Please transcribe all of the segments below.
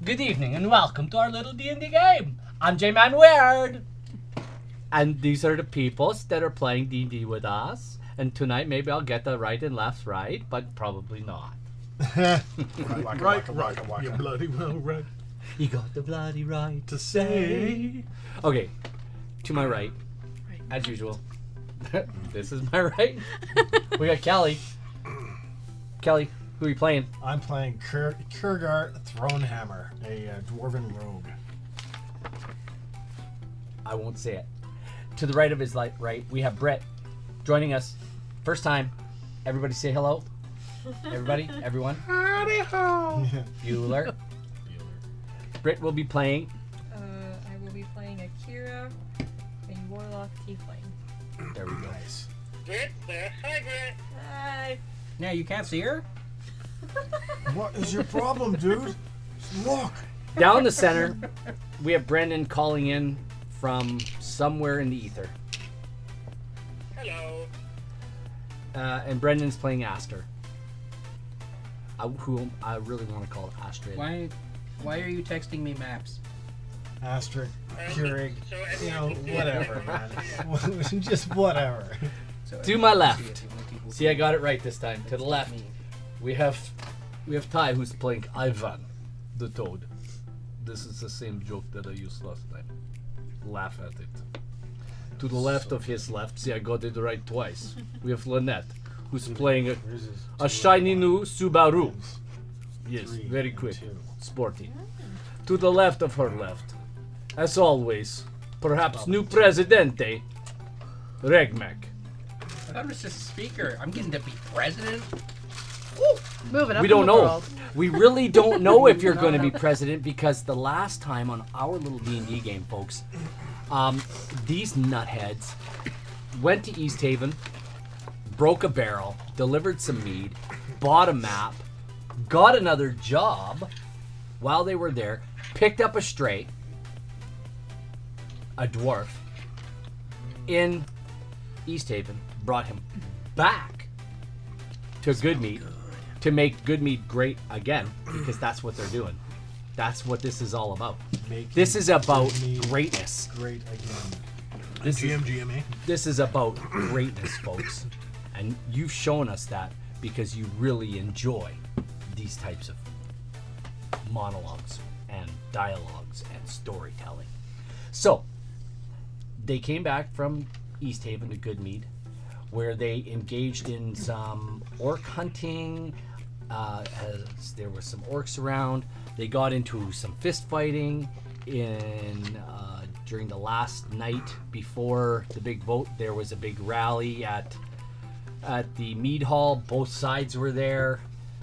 Good evening and welcome to our little D&D game. I'm J-Man Weird. And these are the peoples that are playing D&D with us. And tonight maybe I'll get the right and left right, but probably not. Right. You bloody well right. You got the bloody right to say. Okay, to my right, as usual. This is my right. We got Kelly. Kelly, who are you playing? I'm playing Kurgar Thronehammer, a dwarven rogue. I won't say it. To the right of his right, we have Brett joining us. First time. Everybody say hello. Everybody, everyone. Howdy ho. Bueller. Britt will be playing. I will be playing Akira, a warlock tiefling. There we go. Nice. Britt, there. Hi, Britt. Hi. Now you can't see her? What is your problem, dude? Look. Down the center, we have Brendan calling in from somewhere in the ether. Hello. And Brendan's playing Aster. Who I really want to call Astrid. Why are you texting me maps? Asterisk, Keurig, So you know, everyone can see whatever, man. Just whatever. So To my left. See, I got it right this time. To the left, we have Ty, who's playing Ivan, the Toad. This is the same joke that I used last time. Laugh at it. To the left of his left, see, I got it right twice. We have Lynette, who's playing a shiny new Subaru. Yes, very quick, sporty. To the left of her left, as always, perhaps new presidente, Regmek. I thought it was just a speaker. I'm getting to be president. Moving up We don't in the know. world. We really don't know if you're going to be president because the last time on our little D&D game, folks, these nutheads went to East Haven, broke a barrel, delivered some mead, bought a map, got another job while they were there, picked up a stray, a dwarf, in East Haven, brought him back to Goodmead to make Goodmead great again, because that's what they're doing. That's what this is all about. This is about Goodmead greatness. Great again. This is, GMA. this is about greatness, folks. And you've shown us that because you really enjoy these types of monologues and dialogues and storytelling. So, they came back from East Haven to Goodmead, where they engaged in some orc hunting. As there were some orcs around, they got into some fist fighting during the last night before the big vote. There was a big rally at the mead hall. Both sides were there.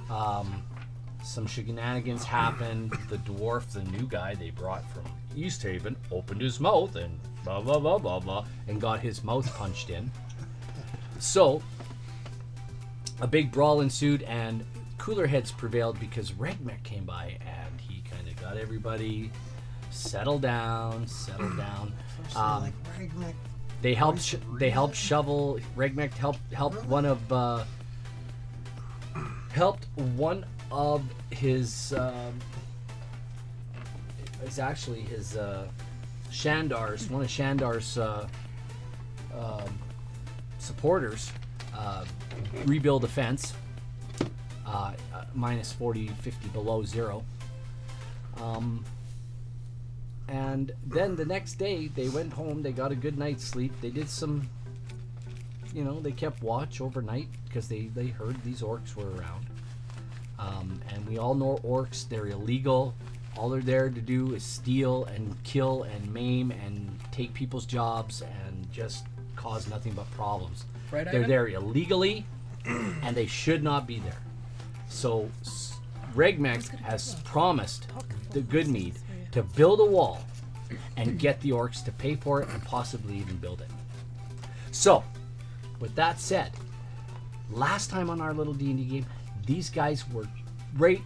Some shenanigans happened. The dwarf, the new guy they brought from East Haven, opened his mouth and blah blah blah blah blah and got his mouth punched in. So a big brawl ensued and cooler heads prevailed because Regmek came by and he kind of got everybody settled down. They helped shovel. Regmek helped one of his it's actually his Shandar's, one of Shandar's supporters rebuild a fence minus 40, 50 below zero. And then the next day they went home, they got a good night's sleep. They did some, they kept watch overnight because they heard these orcs were around. And we all know orcs, they're illegal. All they're there to do is steal and kill and maim and take people's jobs and just cause nothing but problems. Right, They're Ivan? there illegally and they should not be there. So Regmek has promised the Goodmead to build a wall and get the orcs to pay for it and possibly even build it. So, with that said, last time on our little D&D game, these guys were right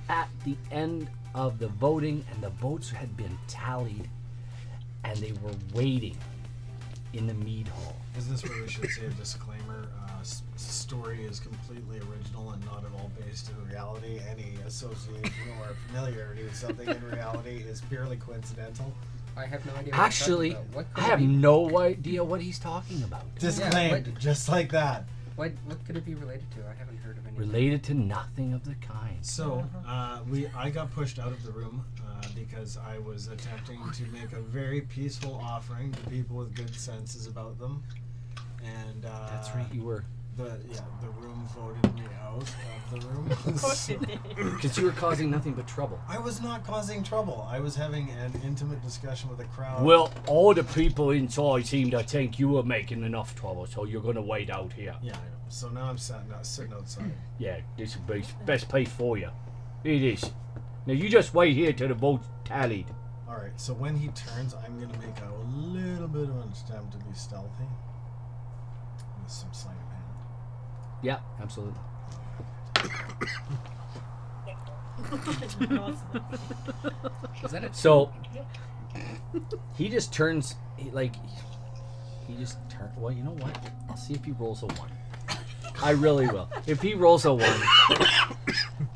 at the end of the voting and the votes had been tallied and they were waiting in the mead hall. Is this where we should say a disclaimer? story is completely original and not at all based in reality. Any association or familiarity with something in reality is purely coincidental. I have no idea. Actually, what you're talking about. What I could have it be? no idea what he's talking about. Disclaimed, what- just like that. What could it be related to? I haven't heard of anything. Related to nothing of the kind. So, I got pushed out of the room because I was attempting to make a very peaceful offering to people with good senses about them, and That's right, you were. the room voted me out of the room. So- Because you were causing nothing but trouble. I was not causing trouble. I was having an intimate discussion with a crowd. Well, all the people inside seem to think you were making enough trouble, so you're going to wait out here. Yeah, I know. So now I'm sitting outside. Yeah, this is the best place for you. It is. Now you just wait here till the vote's tallied. All right. So when he turns, I'm gonna make a little bit of an attempt to be stealthy with some sleight of hand. Yeah, absolutely. Is that a So he just turns. He just turns. Well, you know what? I'll see if he rolls a 1. I really will. If he rolls a 1,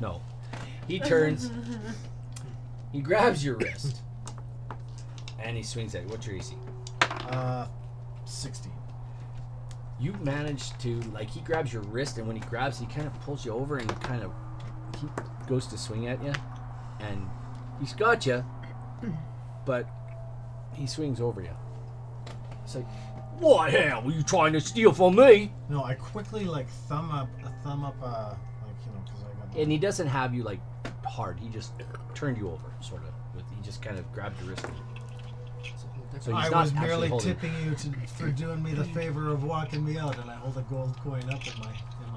no. He turns. He grabs your wrist, and he swings at you. What's your AC? 16. You manage to, like, he grabs your wrist, and when he grabs, he kind of pulls you over, and he goes to swing at you, and he's got you, but he swings over you. It's like, what the hell were you trying to steal from me? No, I quickly thumb up, because I got. And he doesn't have you like hard. He just turned you over, sort of. He just kind of grabbed your wrist. So he's I not was actually merely holding. tipping you for doing me the favor of walking me out, and I hold a gold coin up in my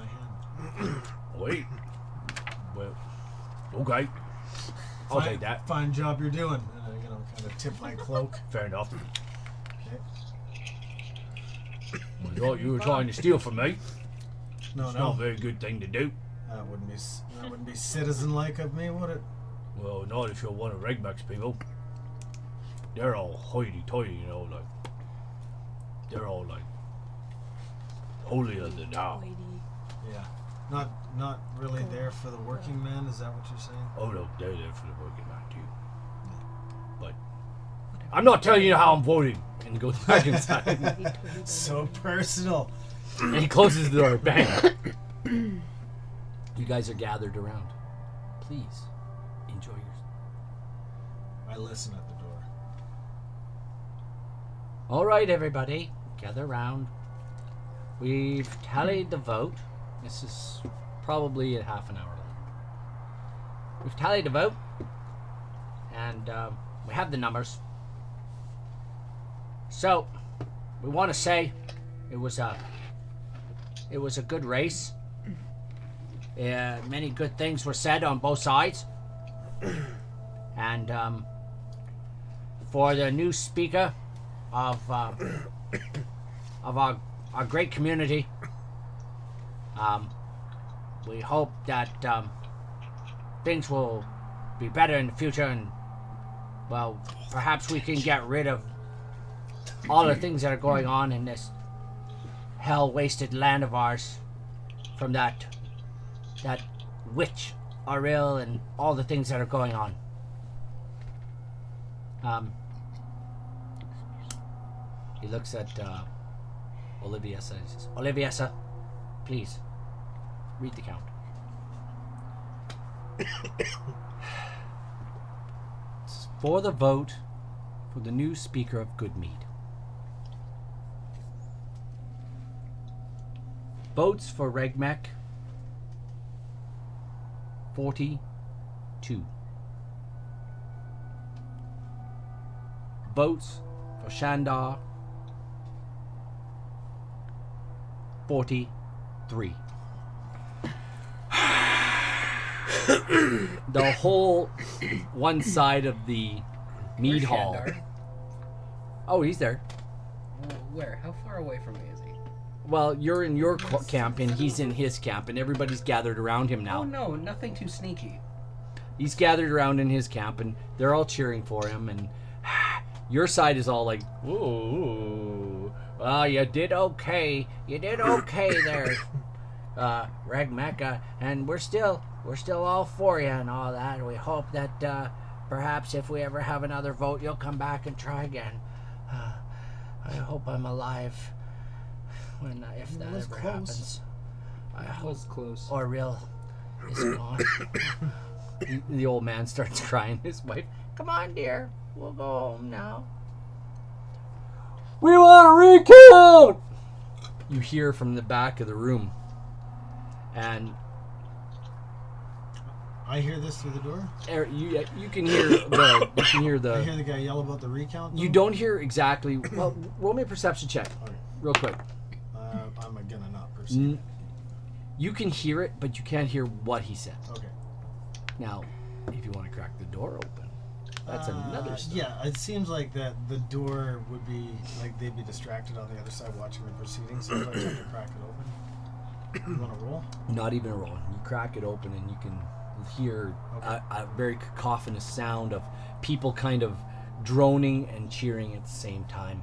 hand. Wait. Well, okay. I'll take that. Fine job you're doing. And I, kind of tip my cloak. Fair enough. Okay. I thought you were trying to steal from me. No, It's no. not a very good thing to do. That wouldn't be citizen-like of me, would it? Well, not if you're one of Regmax people. They're all hoity-toity, they're all like holier than thou. Yeah. Not really there for the working man. Is that what you're saying? Oh no, they're there for the working man too. But I'm not telling you how I'm voting. And he goes back inside. So personal. And he closes the door. Bang. You guys are gathered around. Please enjoy your. I listen at the door. All right, everybody, gather around. We've tallied the vote. This is probably a half an hour long. We've tallied the vote, and we have the numbers. So, we want to say it was a good race. Many good things were said on both sides, and for the new speaker of our great community, we hope that things will be better in the future, and well, perhaps we can get rid of all the things that are going on in this hell-wasted land of ours from that witch Ariel and all the things that are going on. He looks at Oliviesa and says, Oliviesa, please, read the count. It's for the vote for the new Speaker of Goodmead. Votes for Regmec, 42. Votes for Shandar, 43. The whole one side of the mead Where's hall. Shandar? Oh, he's there. Where? How far away from me is he? Well, you're in your camp and he's in his camp, and everybody's gathered around him now. Oh no, nothing too sneaky. He's gathered around in his camp, and they're all cheering for him. And your side is all like, "Whoa, well, you did okay. You did okay there, Regmec, and we're still all for you and all that. We hope that perhaps if we ever have another vote, you'll come back and try again. I hope I'm alive if that was ever close. happens. I hope was close. Orville is gone. The old man starts crying. His wife, Come on, dear. We'll go home now. we want a recount! You hear from the back of the room. And I hear this through the door. you can hear the I hear the guy yell about the recount. you though? don't hear exactly. Well, roll me a perception check, Okay. real quick. I'm gonna not perceive. You can hear it, but you can't hear what he said. Okay. Now, if you want to crack the door open, that's another story. Yeah, it seems like that the door would be like they'd be distracted on the other side watching the proceedings. So if I try to crack it open, you want to roll? Not even a roll. You crack it open and you can hear a very cacophonous sound of people kind of droning and cheering at the same time.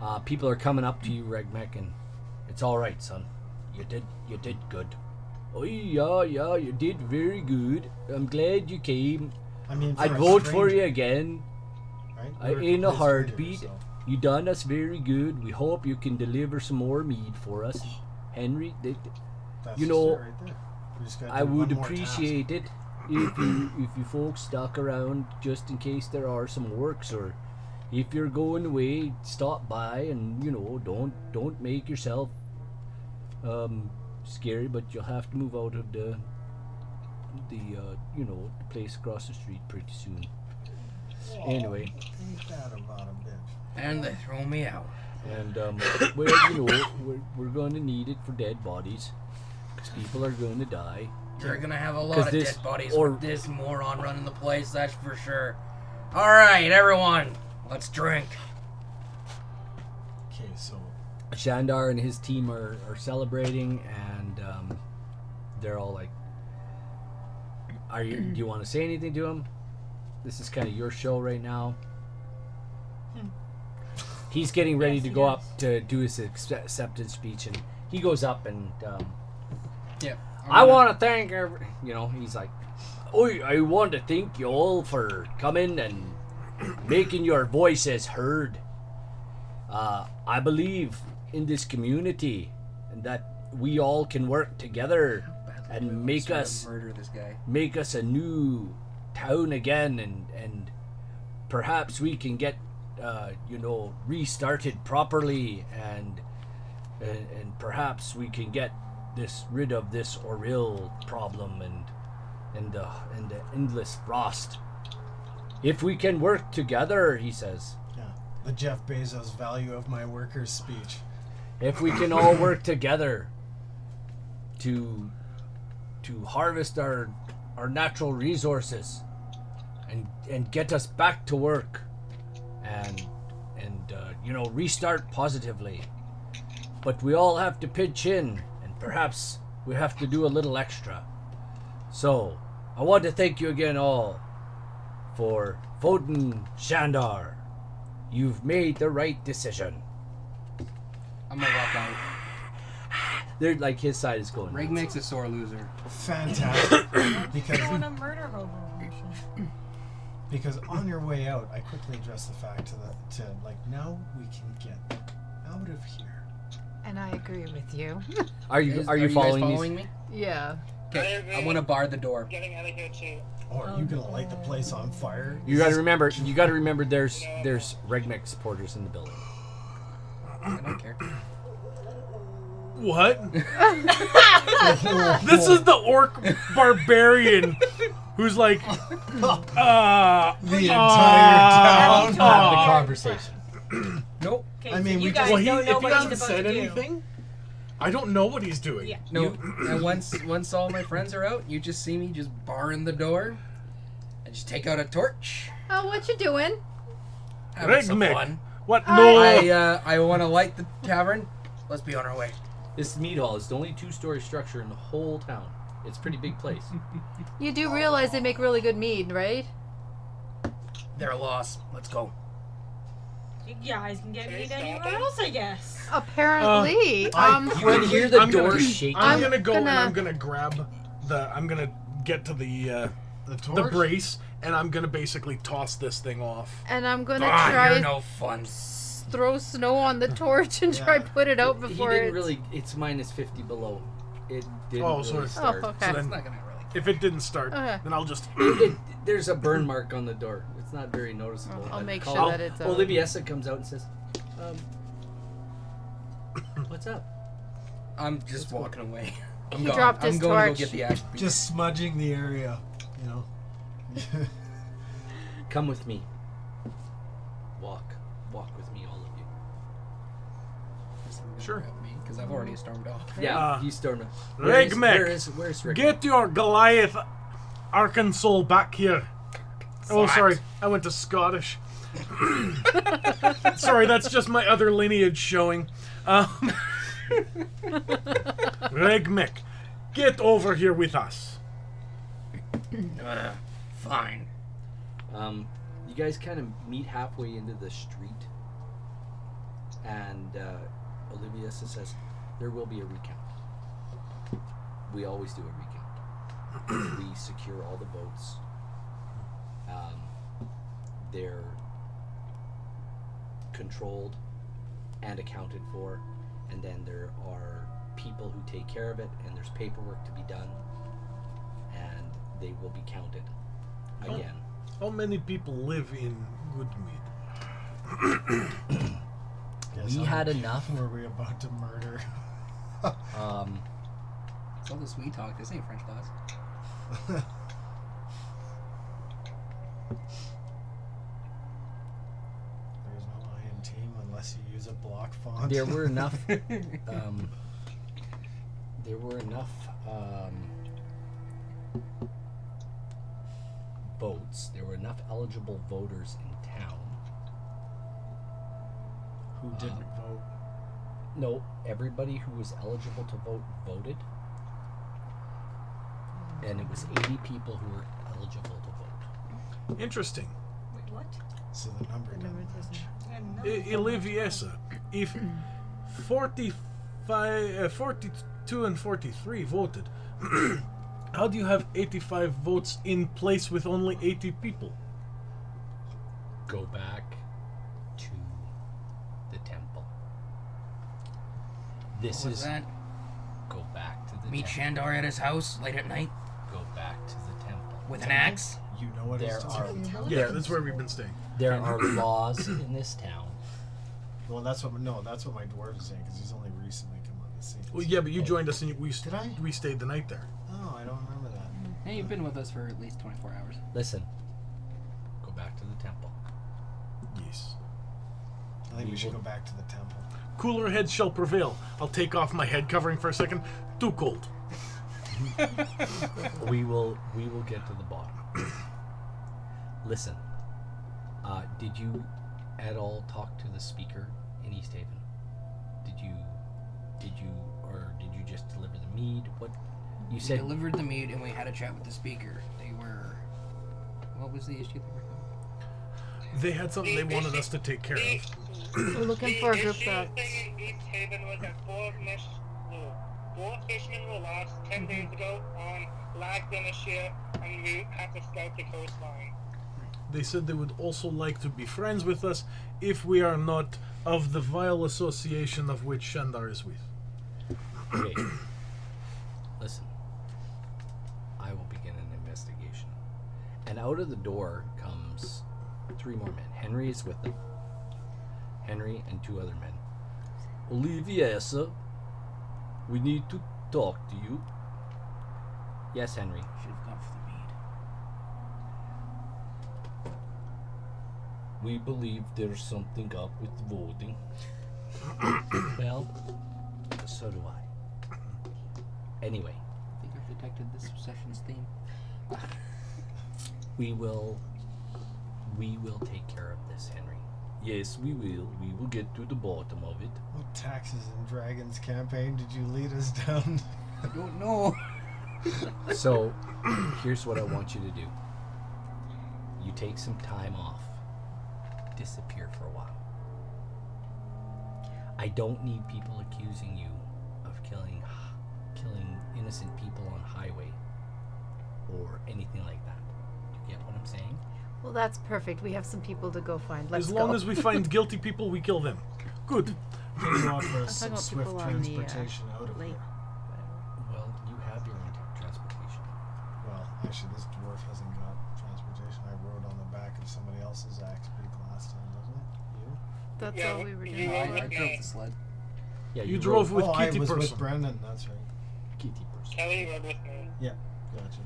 Yeah. People are coming up to you, Regmec, and it's all right, son. You did good. Oh yeah, you did very good. I'm glad you came. I mean, I'd for a vote for stranger, you again. Right? I We're ain't a complete heartbeat. strangers, so- You done us very good. We hope you can deliver some more mead for us, Henry. That's You just know, it right there. We just gotta I do would one more task. appreciate it if you folks stuck around just in case there are some works, or if you're going away, stop by and don't make yourself scary, but you'll have to move out of the place across the street pretty soon. Anyway, Ain't that about a bitch? And they throw me out. and we're going to need it for dead bodies because people are going to die. You're gonna have a lot 'Cause of this- dead bodies or- with this moron running the place, that's for sure. Alright, everyone, let's drink. Okay, so Shandar and his team are celebrating, and they're all like, do you want to say anything to him? This is kind of your show right now. He's getting ready Yes, to he go is. up to do his acceptance speech, and he goes up and Yeah. I want to thank he's like, I want to thank you all for coming and making your voices heard. I believe in this community and that we all can work together and make us murder this guy. make us a new town again, and perhaps we can get restarted properly, and perhaps we can get rid of this Orville problem and the endless frost. If we can work together, he says. yeah, the Jeff Bezos value of my workers speech. If we can all work together to harvest our natural resources and get us back to work and restart positively. But we all have to pitch in, and perhaps we have to do a little extra. So, I want to thank you again all for voting Shandar. You've made the right decision. I'm gonna walk out. They're like, his side is going. Rig makes a sore loser. Fantastic. because I want to murder hobo. because on your way out, I quickly addressed the fact to now we can get out of here. And I agree with you. Are you Guys following, guys following me? Yeah. Okay, I want to bar the door. Getting out of here too. Or are you gonna light the place on fire? You got to remember. There's Regmec supporters in the building. I don't care. What? This is the orc barbarian who's like, The entire town. Have the conversation. Nope. Okay, I mean, so we you just- guys well, he, don't know if he what he's hasn't about said to do. anything, I don't know what he's doing. Yeah. Nope. And once all my friends are out, you just see me just barring the door. I just take out a torch. Oh, what you doing? Having some Regmick. fun. What? No. I want to light the tavern. Let's be on our way. This mead hall is the only 2-story structure in the whole town. It's a pretty big place. You do realize they make really good mead, right? They're a loss. Let's go. You guys can get me Stop anywhere it. else, I guess. Apparently, You can hear the I'm door gonna- shaking. I'm gonna go and gonna- I'm gonna grab I'm gonna get to the The torch? brace, and I'm gonna basically toss this thing off. and I'm gonna Ah, try you're no fun. throw snow on the torch and try Yeah. put it out He before didn't it's... really. It's minus 50 below. It didn't Oh, really sorry. start. Oh, okay. So then, It's not gonna really. if it didn't start, Okay. then I'll just. There's a burn mark on the door. It's not very noticeable. I'll but make call- sure that it's out. Oliviesa comes out and says, "What's up?" I'm just walking away. I'm He going. dropped I'm his going to torch. go get the axe. Just smudging the area, you know. Come with me. Walk with me, all of you. Sure. Because I've already stormed off. Yeah, he's storming. Regmek, Where's Rick? get your Goliath Arkansas back here. Oh, sorry, I went to Scottish. Sorry, that's just my other lineage showing. Regmek, get over here with us. Fine. You guys kind of meet halfway into the street, and Olivia says, "There will be a recount. We always do a recount. We secure all the votes. They're controlled and accounted for, and then there are people who take care of it, and there's paperwork to be done, and they will be counted again." How many people live in Goodmead? Yes, We had enough. Were we about to murder? It's all the sweet talk. This ain't French class. There's no I in team unless you use a block font. There were enough. There were enough votes. There were enough eligible voters in town. Who didn't vote? No, everybody who was eligible to vote voted, and it was 80 people who were eligible to vote. Interesting. Wait, what? So the number didn't match. Oliviesa, if 42 and 43 voted, how do you have 85 votes in place with only 80 people? Go back to the temple. This What was is that? go back to the Meet temple. Shandar at his house late at night Go back to the temple. with an axe. You know what There he's are talking about. Yeah, that's where we've been staying. there are laws in this town. Well, that's what my dwarf is saying because he's only recently come on the scene. Well, yeah, but you joined us and Did I? we stayed the night there. Oh, I don't remember that. Hey, you've been with us for at least 24 hours. Listen. Go back to the temple. Yes. I think we should go back to the temple. Cooler heads shall prevail. I'll take off my head covering for a second. Too cold. We will get to the bottom. Listen. Did you at all talk to the speaker in East Haven? Did you just deliver the mead? What you We said? delivered the mead and we had a chat with the speaker. They were. What was the issue they were having? They had something they wanted us to take care of. We're looking for a group that... thing in East Haven was that four fishermen were lost 10 days ago on Lagdonashire, and we had to scout the coastline. They said they would also like to be friends with us if we are not of the vile association of which Shandar is with. Okay. Listen. I will begin an investigation. And out of the door comes 3 more men. Henry is with them. Henry and 2 other men. Oliviesa, we need to talk to you. Yes, Henry. Should have gone for the mead. We believe there's something up with voting. Well, so do I. Anyway, I think I've detected this session's theme. we will take care of this, Henry. Yes, we will. We will get to the bottom of it. What Taxes and Dragons campaign did you lead us down? I don't know. So, here's what I want you to do. You take some time off. Disappear for a while. I don't need people accusing you of killing innocent people on highway or anything like that. Do you get what I'm saying? Well, that's perfect. We have some people to go find. Let's As go. long as we find guilty people, we kill them. Good. Can you offer I'm us talking some about swift people on the, transportation out of lake. here? Well, you have your own transportation. Well, actually, this dwarf hasn't got transportation. I rode on the back of somebody else's axe beak last time, wasn't it? You? That's Yeah, all we were you doing. are- I drove the sled. Yeah, You drove with I kitty was person. with Brendan. That's right. kitty person. Kelly rode with me. Yeah, gotcha.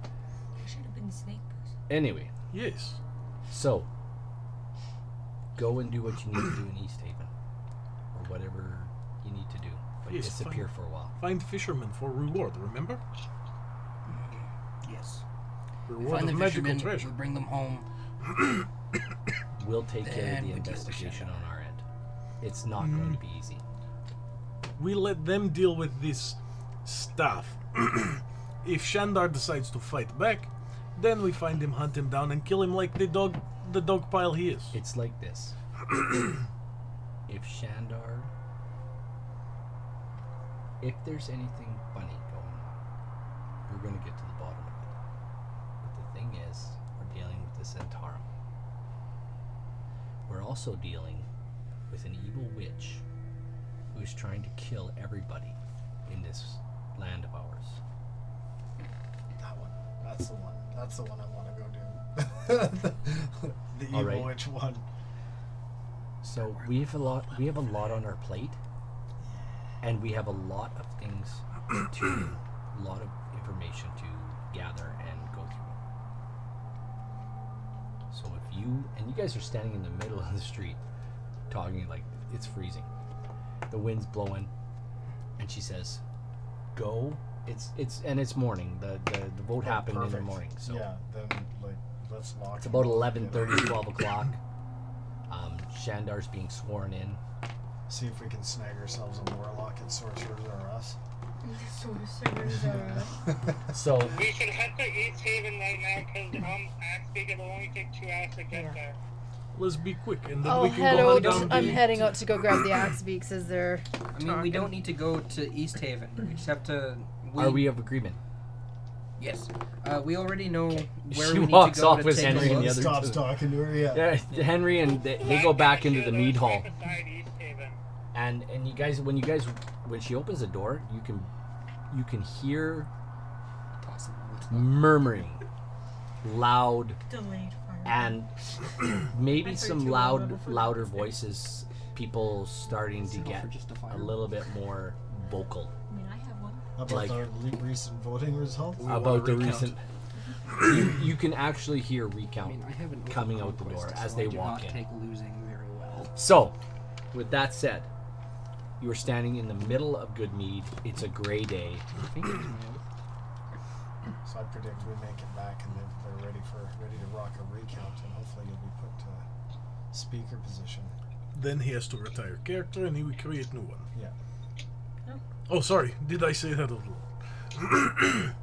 I should have been snake person. Anyway, Yes. so go and do what you need to do in East Haven, or whatever you need to do, but Yes, disappear fine. for a while. Find fishermen for reward, remember? Yes. Reward Find the of magical fishermen. treasure. We'll bring them home. We'll take care of Then the we deal with investigation Shandar. on our end. It's not going to be easy. We let them deal with this stuff. If Shandar decides to fight back, then we find him, hunt him down, and kill him like the dog pile he is. It's like this. If there's anything funny going on, we're going to get to the bottom of it. But the thing is, we're dealing with the Centarum. We're also dealing with an evil witch who's trying to kill everybody in this land of ours. That one. That's the one. That's the one I want to go do. The All evil right. witch one. So we have a lot on our plate, and we have a lot of things a lot of information to gather and go through. So if you guys are standing in the middle of the street talking like it's freezing, the wind's blowing, and she says, "Go." It's morning. The vote happened in the Perfect. morning, so Yeah, then like let's lock. it's it about up, 11:30, 12 o'clock. Shandar's being sworn in. See if we can snag ourselves a warlock and sorcerers or us. Sorcerers are. So We should head to East Haven right now because Axbeak, it'll only take 2 hours to get Yeah. there. Let's be quick, and then I'll we can head go out. hunt down I'm the... heading out to go grab the axe beaks as they're I mean, we don't need to go to East Haven. We just have to. are we of agreement? Yes. We already know where She we need walks to go off to with take Henry a and the look. other Stops two. talking to her. Yeah. Yeah, Henry and they go back into the mead hall, Right beside East Haven. and you guys when she opens the door, you can hear Toss them over to murmuring, loud, Delayed fire. and maybe I some heard you louder voices. People starting to Sit get over just to fire. a little bit more vocal I mean, I have one. About Like- the recent voting results. We wanna about the recount. recent. You can actually hear I recount. mean, I haven't coming out the door as they walk in. Take losing very well. So, with that said, you are standing in the middle of Goodmead. It's a gray day. So I predict we make it back and they're ready to rock a recount, and hopefully you'll be put to speaker position. Then he has to retire character, and he will create new one. Yeah. Oh, sorry. Did I say that out loud?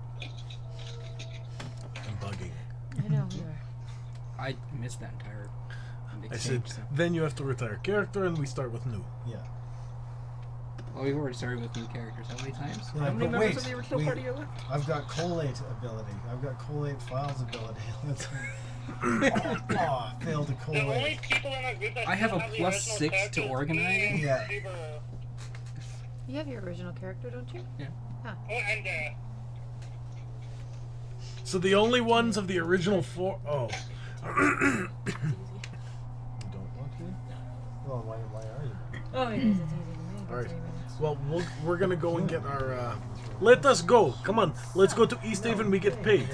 I'm bugging. I know we are. I missed that entire I said, exchange. So. then you have to retire character, and we start with new. Yeah. Well, we've already started with new characters. How many times? Yeah, How many but members wait, of the original we- party are left? I've got collate ability. I've got collate files ability. Let's. I failed to The only collate. people in our group that I have still a the plus original 6 to characters, organizing. me, Yeah. Subaru. You have your original character, don't you? Oh, and So the only ones of the original four... Oh. You don't want to? Well, why are you? Oh, it is. It's easy to make. All right. 3 minutes. Well, we're gonna go and get our... Let us go. Come on. Let's go to East Haven. We get paid.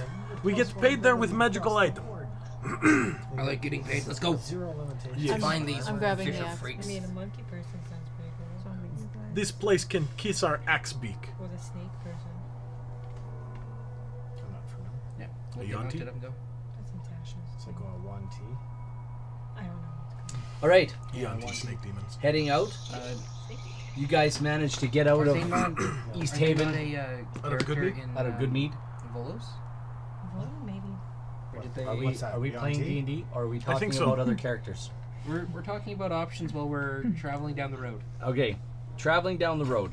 We get paid there with magical item. I like getting paid. Let's go. Zero limitations. Yes. Find these I'm grabbing fisher the axe. I freaks. mean, a monkey person sounds pretty cool. This place can kiss our axe beak. Or the snake person. I'm not familiar. Yeah. A We'll get Yanti? mounted and go. That's some Tasha's. It's like a 1T. I don't know what's called. All right, Yanti snake demons. heading out. You guys managed to get out Are of they not, East are they Haven, not a Out of character Goodmead? in out of Goodmead. Volos? Well, maybe. Or did they? Are we What's that, are we playing Yanti? D&D, or are we I talking think so. about other characters? We're talking about options while we're traveling down the road. Okay, traveling down the road.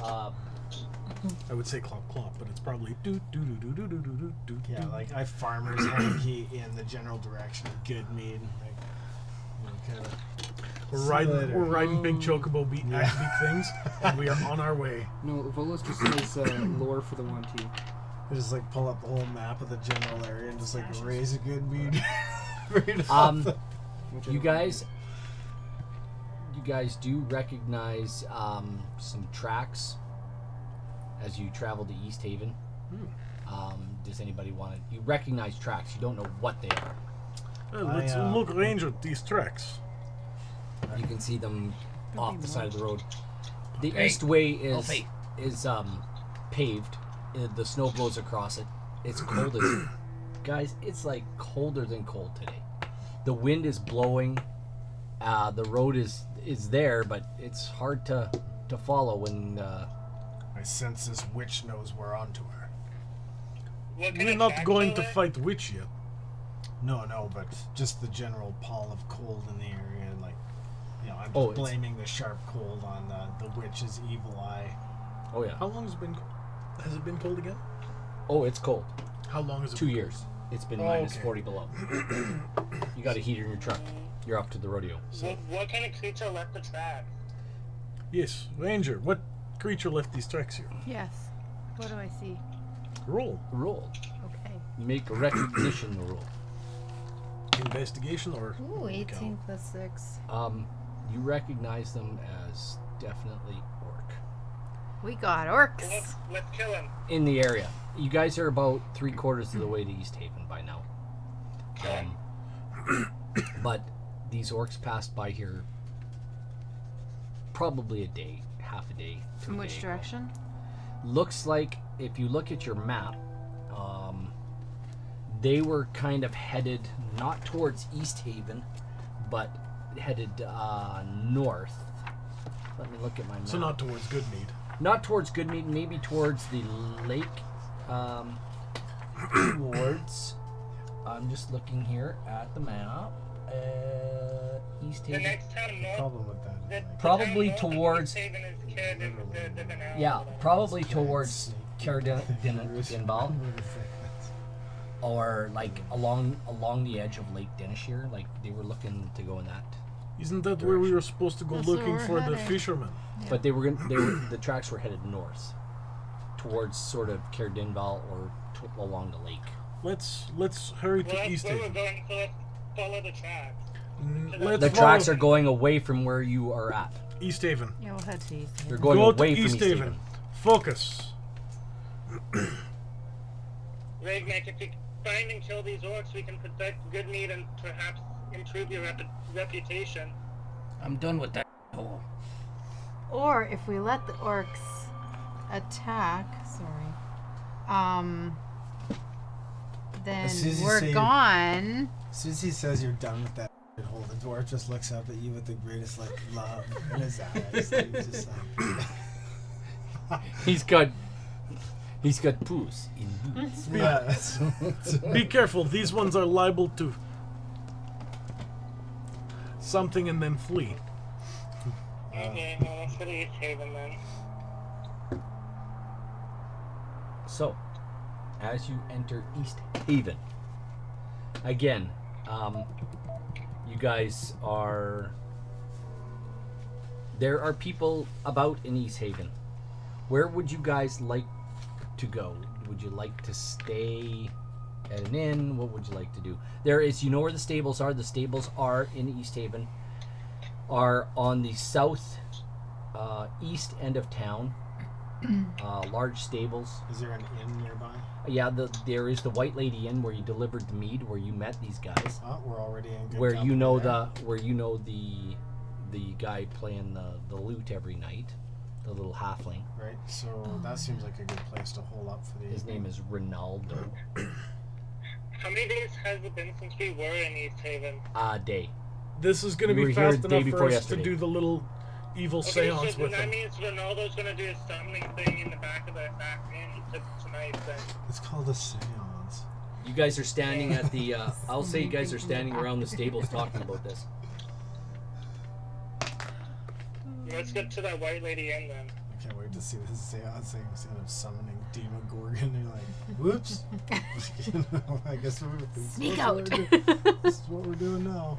I would say clop clop, but it's probably do do do do do do do do. Yeah, like I farmer's hanky in the general direction of good mead. Like, kind of. We're riding big chocobo beat things, and we are on our way. No, Volos just says lore for the 1T. I just like pull up the whole map of the general area and just like raise a good mead. Right You guys do recognize some tracks as you travel to East Haven. Does anybody want to? You recognize tracks. You don't know what they are. Let's look range at these tracks. You can see them off the side of the road. The east way is paved. The snow blows across it. It's cold as guys. It's like colder than cold today. The wind is blowing. The road is there, but it's hard to follow when. I sense this witch knows we're onto her. We're not going to fight witch yet. No, but just the general pall of cold in the area, like, you know, I'm Oh, just blaming the sharp cold on the witch's evil eye. Oh yeah. How long has it been cold? Has it been cold again? Oh, it's cold. How long has it 2 been years. It's been Oh, minus okay. 40 below. You got a heater in your truck. You're off to the rodeo. What kind of creature left the track? cold? Yes, Ranger, what creature left these tracks here? Yes. What do I see? Roll. Roll. Okay. Make a recognition roll. Investigation or... Ooh, 18 plus 6. You recognize them as definitely orc. We got orcs. Let's kill him. In the area. You guys are about 3/4 of the way to East Haven by now. But these orcs passed by here probably a day, half a day. From which direction? Looks like, if you look at your map, they were kind of headed not towards East Haven, but headed north. Let me look at my map. So not towards Goodmead. Not towards Goodmead, maybe towards the lake. Towards. I'm just looking here at the map. East The Haven. next town north. Problem with that. the- Is, the like, Probably town north of towards- East Haven is Cairdenville. Yeah, probably towards Cairdenville, or like along the edge of Lake Denishire. Like they were looking to go in that. Isn't that where we were supposed to go That's where looking we're for the heading. fishermen? But the tracks were headed north, towards sort of Cairdenville or along the lake. Let's hurry Well, to that's East where we're Haven. going, so let's follow the tracks. Let's The follow tracks are going away from where you are at. East Haven. Yeah, we'll head to East Haven. They're going Go to away from East Haven. Focus. Ragnek, if you find and kill these orcs, we can protect Goodmead and perhaps improve your reputation. I'm done with that. Oh. Or if we let the orcs attack, then As soon as you we're say- gone. as soon as he says you're done with that hole, the dwarf just looks up at you with the greatest like love in his eyes. He's just like, He's got poos in boots. yeah. Be careful. These ones are liable to something and then flee. Okay, well, let's go to East Haven then. So, as you enter East Haven, again, you guys are. There are people about in East Haven. Where would you guys like to go? Would you like to stay at an inn? What would you like to do? There is, you know where the stables are. The stables are in East Haven, are on the south east end of town. Large stables. Is there an inn nearby? Yeah, there is the White Lady Inn where you delivered the mead, where you met these guys, Oh, we're already in good where company you know there. the guy playing the lute every night, the little halfling. Right, so that seems like a good place to hole up for the His evening. name is Ronaldo. How many days has it been since we were in East Haven? Day. This is going to You be were here fast the day enough for before us yesterday. to do the little evil Okay, seance so with that them. means Ronaldo's gonna do his summoning thing in the back of the back inn tonight then. It's called a seance. You guys are standing at the. I'll say you guys are standing around the stables talking about this. Let's get to that white lady in then. I can't wait to see this seance thing instead of summoning Demon Gorgon. You're like, whoops. You know, I guess Sneak out. This is what we're doing now.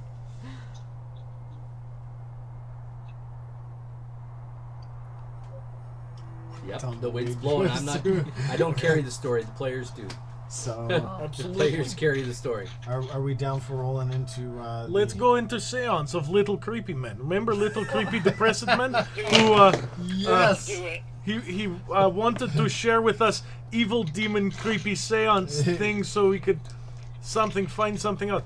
Yep, Tell me the wind's what blowing. you I'm not. do. I don't carry the story. The players do. So, The players carry the story. are we down for rolling into? Let's go into seance of little creepy men. Remember little creepy depressed men who Yes. Do it. he wanted to share with us evil demon creepy seance things so we could find something out.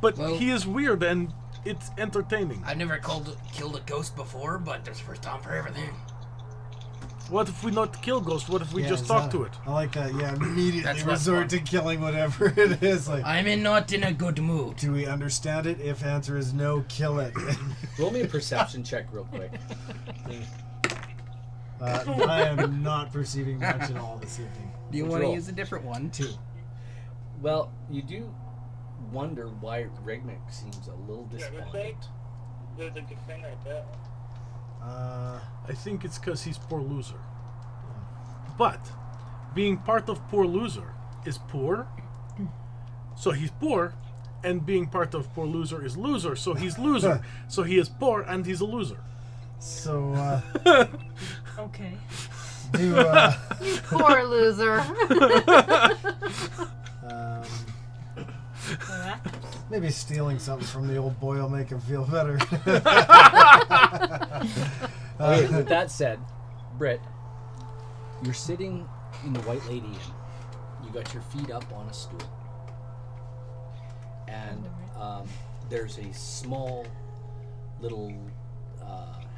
But Well- he is weird and it's entertaining. I've never killed a ghost before, but there's a first time for everything. What if we not kill ghosts? What if we Yeah, just is talk that- to it? I like that. Yeah, immediately That's less resort fun. to killing whatever it is. Like, Not in a good mood. do we understand it? If answer is no, kill it. Roll me a perception check real quick. I am not perceiving much at all this evening. Do you What'd want you to roll? use a different one? 2. Well, you do wonder why Regnick seems a little Yeah, despondent. but there's a good thing right there. I think it's because he's poor loser. But being part of poor loser is poor. So he's poor, and being part of poor loser is loser. So he's loser. So he is poor and he's a loser. So, Okay. do You poor loser. So that maybe stealing something from the old boy will make him feel better. Okay, with that said, Britt, you're sitting in the White Lady Inn. You got your feet up on a stool. And there's a small little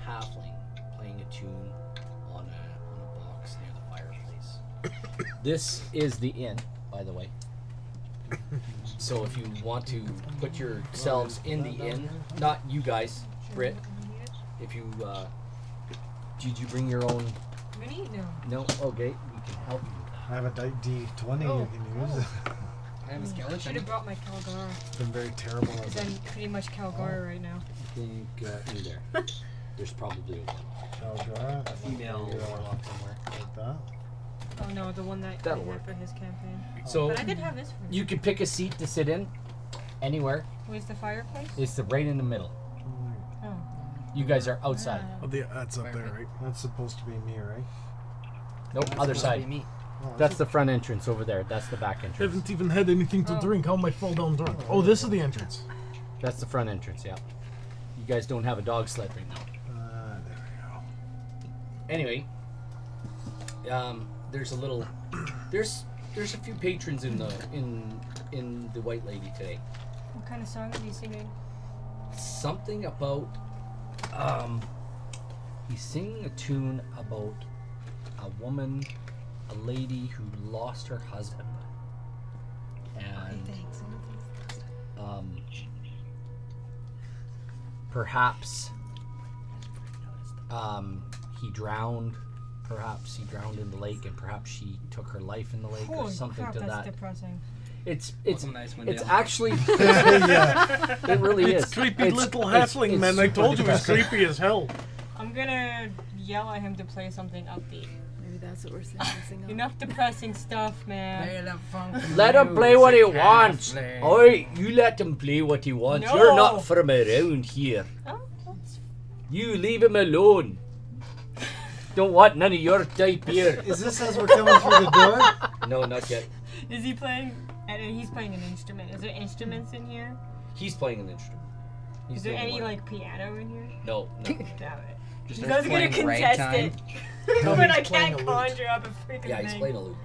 halfling playing a tune on a box near the fireplace. This is the inn, by the way. So if you want to put yourselves in the inn, not you guys, Britt, if you did you bring your own? I'm gonna eat now. No, okay, we can help you with I have a D20 you Oh. can use. I have a Should skeleton. have brought my Calgar. It's been very terrible. Because I'm pretty much Calgar right now. that. Think in there. There's probably a a female warlock somewhere. like that. Oh no, the one that That'll I had work. for his campaign. So But I did have this for you can pick a seat to sit in, anywhere. Where's the fireplace? It's right in the middle. Oh. You guys are outside. Oh, that's up there, right? That's supposed to be me, right? Nope, That's other supposed to be side. me. Oh, That's the front entrance over there. That's the back entrance. Haven't even had anything to Oh. drink. How am I fall down drunk? Oh, this is the entrance. That's the front entrance. Yeah. You guys don't have a dog sled right now. there we go. Anyway, there's a little, there's a few patrons in the White Lady today. What kind of song are you singing? Something about, he's singing a tune about a woman, a lady who lost her husband, and perhaps he drowned. Perhaps he drowned in the lake, and perhaps she took her life in the lake, or Holy something crap, to that's that. depressing. It's Welcome, nice one, it's Dale. actually Yeah. it really It's is. creepy It's- little it's- halfling it's man. I super told you it's depressing. creepy as hell. I'm gonna yell at him to play something upbeat. Maybe that's what we're saying. Enough depressing stuff, man. Let him play what he wants. Oi, you let him play what he wants. You're No. not from around here. Oh, that's You leave him alone. Don't want none of your type here. Is this as we're coming through the door? No, not yet. Is he playing? And he's playing an instrument. Is there instruments in here? He's playing an instrument. He's Is there doing any one. like piano in here? No, no. Damn it. Just I was gonna playing contest ragtime. it, Tell me but I he's playing can't a lute. conjure up a freaking Yeah, he's thing. playing a lute.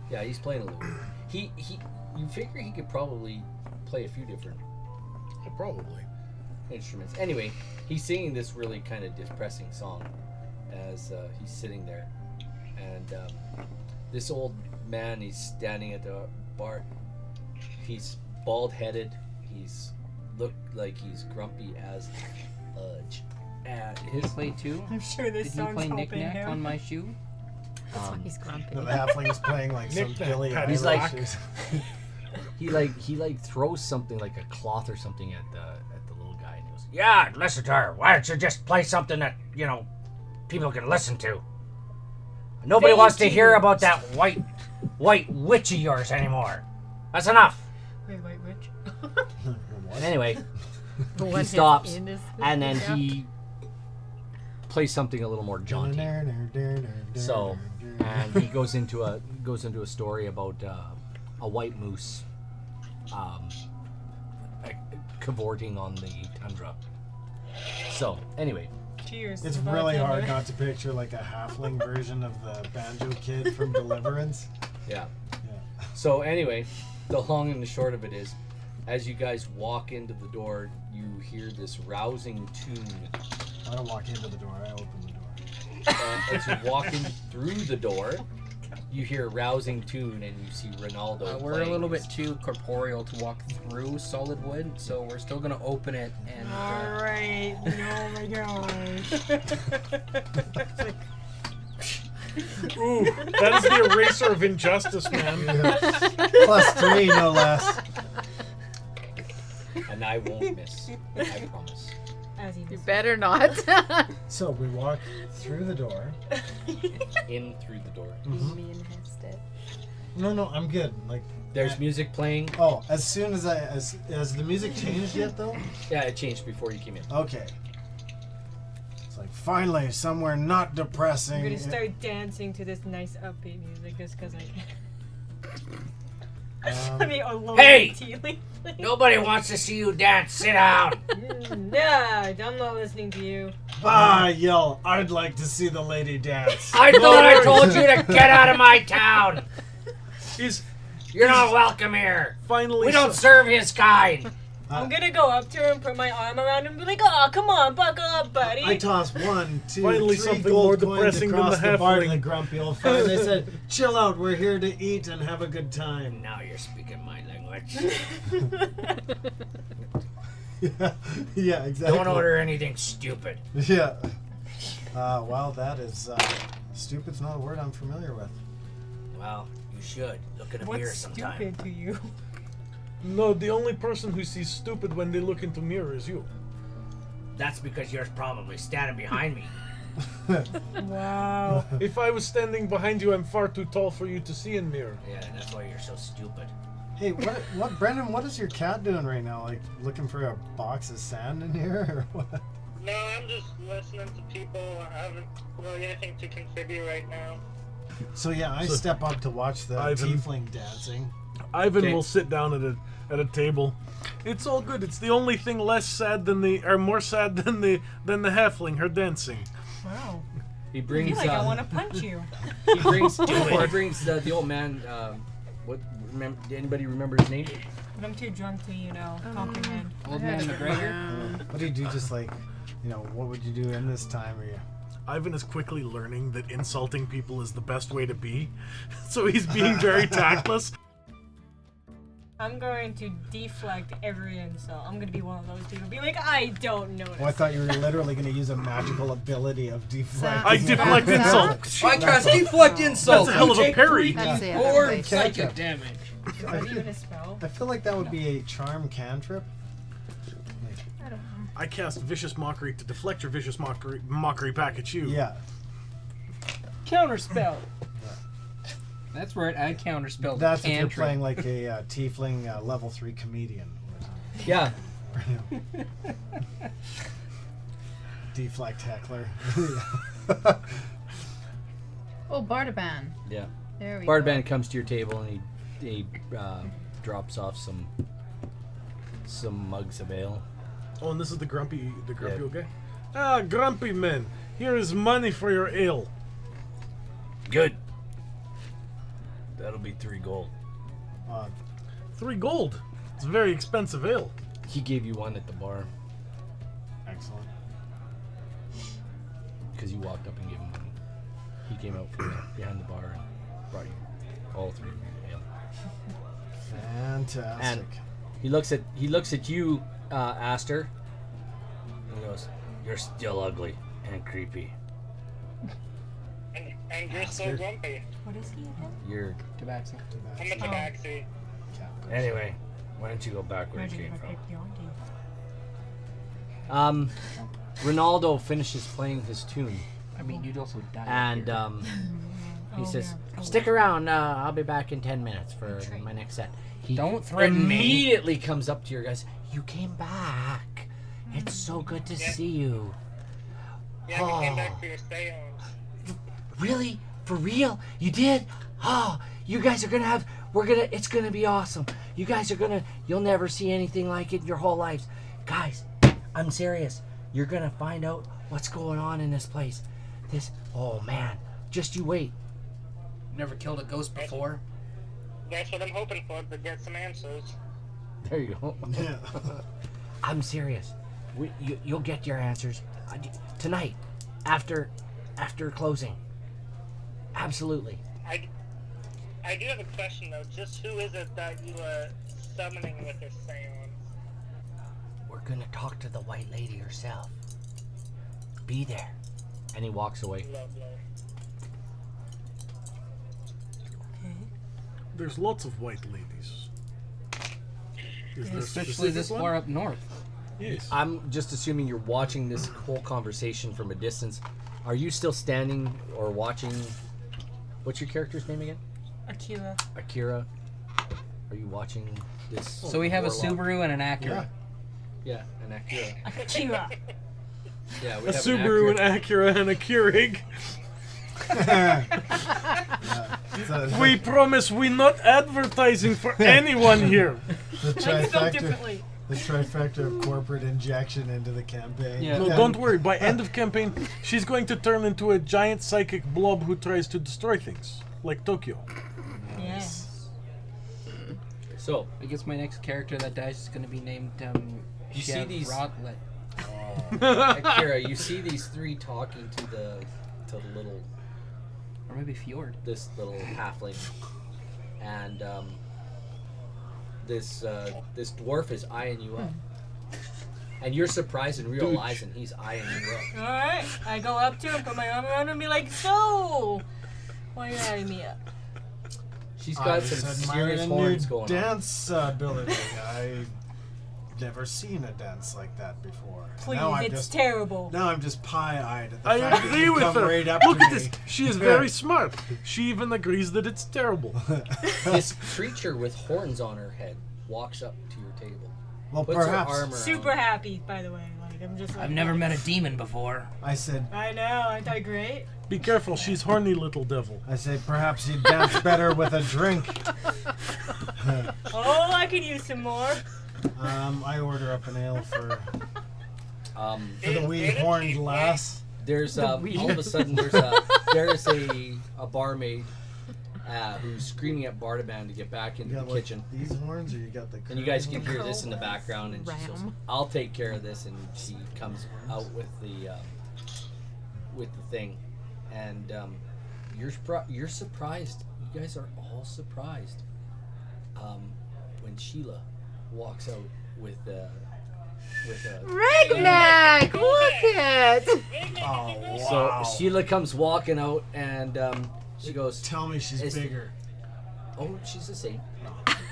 Yeah, he's playing a lute. He. You figure he could probably play a few different Probably. instruments. Anyway, he's singing this really kind of depressing song as he's sitting there, and this old man, he's standing at the bar. He's bald-headed. He's looked like he's grumpy as fudge. And Did he play too? I'm sure this Did he song's play helping knick-knack him. on my shoe? That's why he's grumpy. The halfling's playing like some Nick that Billy Patty He's like- Eilish. He throws something like a cloth or something at the little guy, and he goes, "Yeah, listen to her. Why don't you just play something that people can listen to? Nobody wants to hear about that white witch of yours anymore. That's enough." Wait, which? And anyway, But he when his stops, inn is and then hooked up- he plays something a little more jaunty. So, and he goes into a story about a white moose cavorting on the tundra. So, anyway, Cheers. It's to really hard bartender. not to picture like a halfling version of the banjo kid from Deliverance. yeah. Yeah. So anyway, the long and the short of it is, as you guys walk into the door, you hear this rousing tune. I don't walk into the door, I open the door. As you walk in through the door, you hear a rousing tune, and you see Ronaldo. We're a playing little his- bit too corporeal to walk through solid wood, so we're still gonna open it and. Alright. Oh my gosh. Ooh, that is the eraser of injustice, man. +3, no less. And I won't miss. I promise. As he You does. better not. So we walk through the door. In through the door. Me and Hested. No, I'm good. Like, There's music playing. oh, as soon as has the music changed yet though? Yeah, it changed before you came in. Okay. It's like finally somewhere not depressing. I'm gonna start dancing to this nice upbeat music just because I can. I mean, alone. Hey! Tealing. Nobody wants to see you dance. Sit down. Nah, I'm not listening to you. Yell, I'd like to see the lady dance. I thought I told you to get out of my town. He's You're not welcome here. finally. We don't serve his kind. I'm gonna go up to her and put my arm around him and be like, "Oh, come on, buckle up, buddy." I toss 1, 2, Finally 3 something gold more coins depressing than across the bar to halfling. the grumpy old fella. They said, "Chill out. We're here to eat and have a good time." Now you're speaking my language. Yeah, exactly. Don't order anything stupid. Yeah. Well, that is stupid's not a word I'm familiar with. Well, you should. Look in a mirror What's sometime. stupid to you? No, the only person who sees stupid when they look into mirror is you. That's because you're probably standing behind me. Wow. If I was standing behind you, I'm far too tall for you to see in mirror. Yeah, that's why you're so stupid. Hey, what, Brendan? What is your cat doing right now? Like looking for a box of sand in here, or what? No, I'm just listening to people. I haven't really anything to contribute right now. So yeah, I So, step up to watch the Ivan. tiefling dancing. Ivan Okay. will sit down at a table. It's all good. It's the only thing less sad than more sad than the halfling. Her dancing. Wow. He I brings. feel like I want to punch you. He brings. He brings the old man. What? Anybody remember his name? But I'm too drunk to, comprehend. Old man McGregor. What do you do? Just like, what would you do in this time? Or you? Ivan is quickly learning that insulting people is the best way to be, so he's being very tactless. I'm going to deflect every insult. I'm going to be one of those people. Be like, I don't notice. Oh, I thought you were literally going to use a magical ability of deflect. I deflect insults. I cast deflect insult. That's a hell of a parry. That's the Or other place. psychic damage. Is that even a spell? I feel like that would be a charm cantrip. I don't know. I cast vicious mockery to deflect your vicious mockery back at you. Yeah, Counterspell. That's right. I counterspelled. that's if you're cantrip. playing like a tiefling level 3 comedian. Yeah. Deflect heckler. Oh, Bardaban. Yeah. There we Bardban go. comes to your table and he drops off some mugs of ale. Oh, and this is the grumpy Yeah. old guy. Ah, grumpy man. Here is money for your ale. Good. That'll be 3 gold. 3 gold. It's very expensive ale. He gave you one at the bar Excellent. because you walked up and gave him money. He came out from behind the bar and brought you all 3 ale. Fantastic. And he looks at you, Aster, and he goes, "You're still ugly and creepy." And And you're so Bastard. grumpy. What is he again? You're Tabaxi. I'm a tabaxi. anyway. Why don't you go back where you Imagine came if I from? picked Yonki. Ronaldo finishes playing his tune, I mean, you'd also die. and he Oh, says, yeah. Stick around. I'll be back in 10 minutes for my next set. He Don't threaten me. immediately comes up to your guys. You came back. It's so good to see you. Yeah, we came Oh. back for your seance. Really? For real? You did? Oh, you guys are gonna have. It's gonna be awesome. You guys are gonna. You'll never see anything like it in your whole lives, guys. I'm serious. You're gonna find out what's going on in this place. Oh man, just you wait. Never killed a ghost before. That's what I'm hoping for, to get some answers. There you go. Yeah. I'm serious. You'll get your answers tonight, after closing. Absolutely. I do have a question though. Just who is it that you are summoning with this seance? We're gonna talk to the white lady herself. Be there. And he walks away. Lovely. There's lots of white ladies. Is there a Especially specific this one? far up north. Yes. I'm just assuming you're watching this whole conversation from a distance. Are you still standing or watching? What's your character's name again? Akira. Akira. Are you watching this? So we have a warlock? Subaru and an Acura. Yeah, an Akira. Akira. Yeah, we A have Subaru, an an Acura, and a Keurig. We promise we're not advertising for anyone here. The Like spelled trifecta. differently. The trifecta of corporate injection into the campaign. Yeah. No, don't worry. By end of campaign, she's going to turn into a giant psychic blob who tries to destroy things, like Tokyo. Yeah. So I guess my next character that dies is going to be named You see Chev these- Rotlet. Akira, you see these three talking to the little Or maybe Fjord. this little halfling, and this dwarf is eyeing you up, and you're surprised and realizing he's eyeing you up. Alright. I go up to him, put my arm around him, and be like, so, why are you eyeing me up? She's I got was some admiring serious a new horns going on. dance ability. I've never seen a dance like that before. Please, now I'm it's just, terrible. Now I'm just pie-eyed at the I fact that agree you with come her. right up Look to at me. this. She is very smart. She even agrees that it's terrible. This creature with horns on her head walks up to your table. Well, Puts perhaps her arm around. Super happy, by the way. Like, I'm just like, I've never met a demon before. I said. I know, aren't I great? Be careful. She's horny, little devil. I say perhaps you'd dance better with a drink. Oh, I could use some more. I order up an ale for the wee Did it horned taste lass. There's all of a sudden there's a barmaid who's screaming at Bartaban to get back You into got the like kitchen. these horns, or you got the. And you guys can curly hear this in the background, and she says, Ram. "I'll take care of this." And she comes out with the thing, and you're surprised. You guys are all surprised when Sheila walks out with a. Regnac, look at. Oh So wow! Sheila comes walking out, and she goes, Tell me she's Is- bigger. "Oh, she's the same."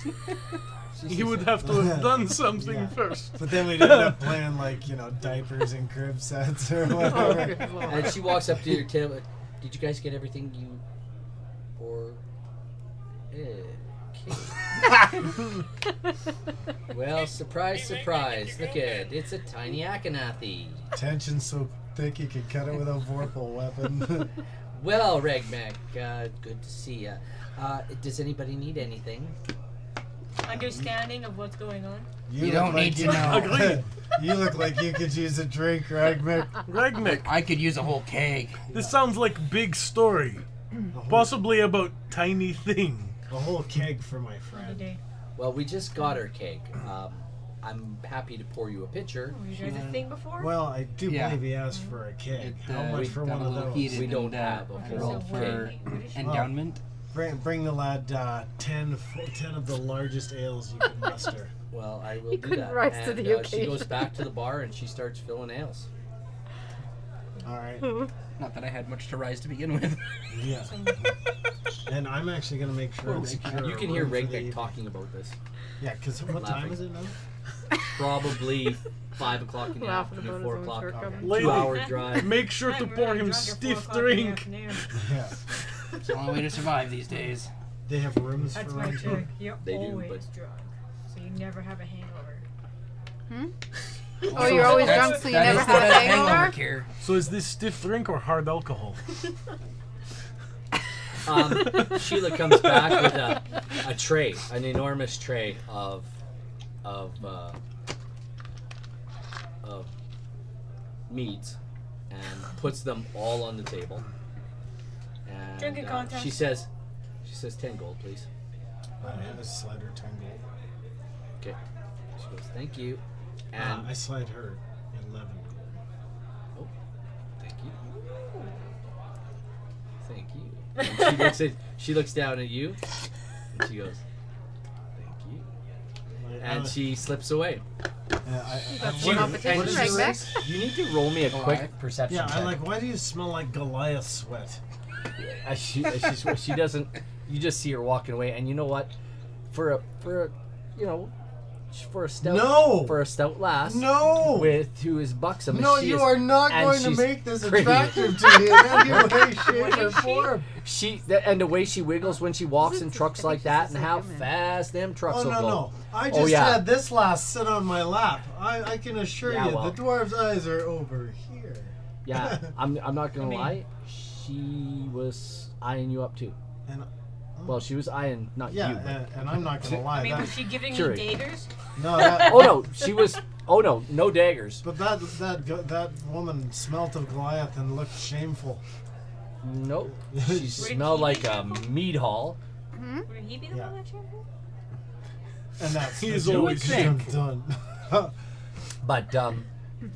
She's He the would same. have to have done something Yeah. first. But then we'd end up playing like diapers and crib sets or whatever. And she walks up to your table. Did you guys get everything you or? Well, surprise, surprise! Look at it's a tiny Akhenathi. Tension's so thick you could cut it with a Vorpal weapon. Well, Regmac, good to see ya. Does anybody need anything? Understanding of what's going on. You look don't like need to you- know. Agreed. You look like you could use a drink, Ragmick. Regnick, I could use a whole keg. this sounds like big story. Possibly about tiny thing. A whole keg for my What friend. did Well, we just got her cake. I'm happy to pour you a pitcher. Were you guys a thing before? Well, I do Yeah. believe he asked for a keg. It, How much we for got one a of little those? heated We don't and, have a I full rolled for keg. endowment. Bring the lad 10 of the largest ales you can muster. Well, I will He do couldn't that. rise to And the she occasion. goes back to the bar and she starts filling ales. All right. Not that I had much to rise to begin with. Yeah. And I'm actually gonna make sure and secure. You a can hear room for the Regnick evening. talking about this. Yeah, because what Laughing. time is it now? Probably 5 o'clock in the Laughing afternoon, about 4 his own o'clock. shortcomings. Lady, 2-hour drive. make sure to I'm pour really him drunk at 4 stiff o'clock in the drink. afternoon. Yeah. It's the only way to survive these days. They have rooms That's for my rent. trick. You're They do, always but- drunk, so you never have a hangover. Oh, you're always That's- drunk, so you that never is the have a best hangover? cure. So is this stiff drink or hard alcohol? Sheila comes back with a tray, an enormous tray of meats, and puts them all on the table. And Drinking contest. she says 10 gold, please. I have a slider 10 gold. Okay. She goes, thank you. And I slide her 11 gold. oh, thank you. Thank you. And she looks down at you, and she goes, thank you. And she slips away. She- competition what is right your back. race? You need to roll me a quick Alright. perception Yeah, check. I like. Why do you smell like Goliath sweat? She doesn't. You just see her walking away, and you know what? For a stout No! for a stout lass No! who is buxom. No, she you is- are not and going to she's make this pretty. attractive to me in any way, shape, or form. And the way she wiggles when she walks in trucks like that, and how fast them trucks Oh will no, go. no! I Oh, just yeah. had this lass sit on my lap. I can assure Yeah, you, well. the dwarf's eyes are over here. Yeah, I'm not gonna I mean- lie. She was eyeing you up too. And Well, she was eyeing not yeah, you. But, and I'm not gonna lie. I mean, that, was she giving Sure. me daggers? no, that, oh no, she was. Oh no daggers. but that woman smelt of Goliath and looked shameful. Nope. She smelled like a meat hall. Would he be the Yeah. one that shameful? And that's He the is joke always is shameful. done. But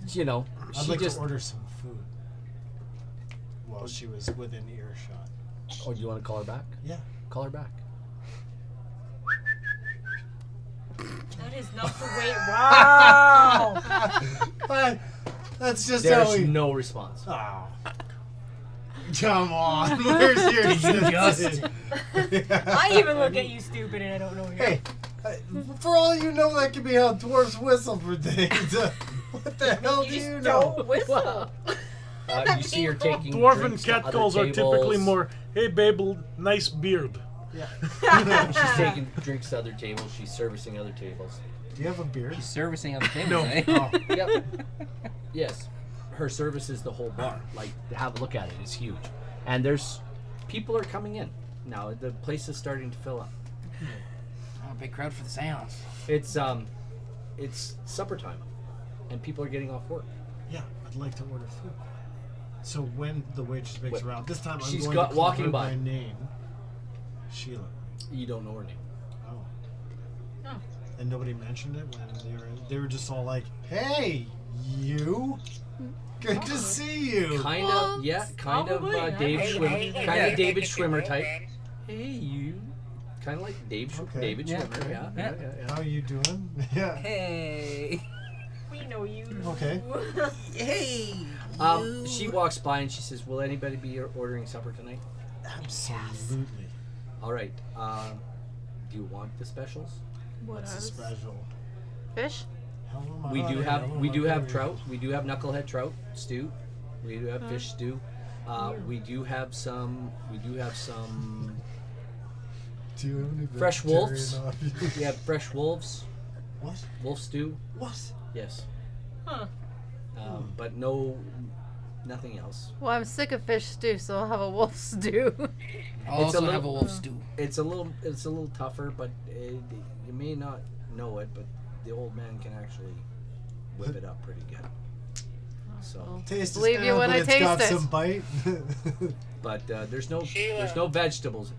you know, I'd she like just. to order some food while she was within earshot. Oh, do you want to call her back? Yeah. Call her back. That is not the way. Wow! That's just how There's we. no response. Oh. Come on, where's your just- I even look at you stupid and I don't know you. Hey, for all you know, that could be how dwarves whistle for things. What the hell do You you just know? don't whistle. You see her taking Dwarven drinks to other catcalls are typically tables. more, hey babe, nice beard. She's taking drinks to other tables. She's servicing other tables. Do you have a beard? She's servicing other tables, No. eh? Oh, Yep. Yes. Her service is the whole bar. Like, have a look at it. It's huge. And people are coming in. Now, the place is starting to fill up. Oh, big crowd for the seance. It's supper time. And people are getting off work. yeah, I'd like to order food. So when the waitress makes Wait, her out, this time I'm she's going got to call walking her by. by name. Sheila. You don't know her name. Oh. Oh. And nobody mentioned it when they were just all like, "Hey, you, good to see you." Kind of, yeah, kind of Probably. Dave Hey, Schwimmer, hey, kind hey, of David hey, Schwimmer hey, type. hey. Hey, you. Kind of like Okay. David Yeah. Schwimmer, yeah. How are you doing? Yeah. Hey. We know you. Okay. Hey. She walks by and she says, "Will anybody be ordering supper tonight?" Absolutely. All right. Do you want the specials? What's the special? Fish? Hell am I We do not- have hell am we I do have not- trout. We do have knucklehead trout stew. We do have fish stew. We do have some. Do you have any Fresh wolves? vegetarian options? We have fresh wolves. What? Wolf stew. What? Yes. Huh. But nothing else. Well, I'm sick of fish stew, so I'll have a wolf stew. I'll It's a also little- have a wolf stew. It's a little tougher, but you may not know it, but the old man can actually whip it up pretty good. So, Taste is Believe you good, when but I it's taste got it. some bite. but there's no Sheila. vegetables.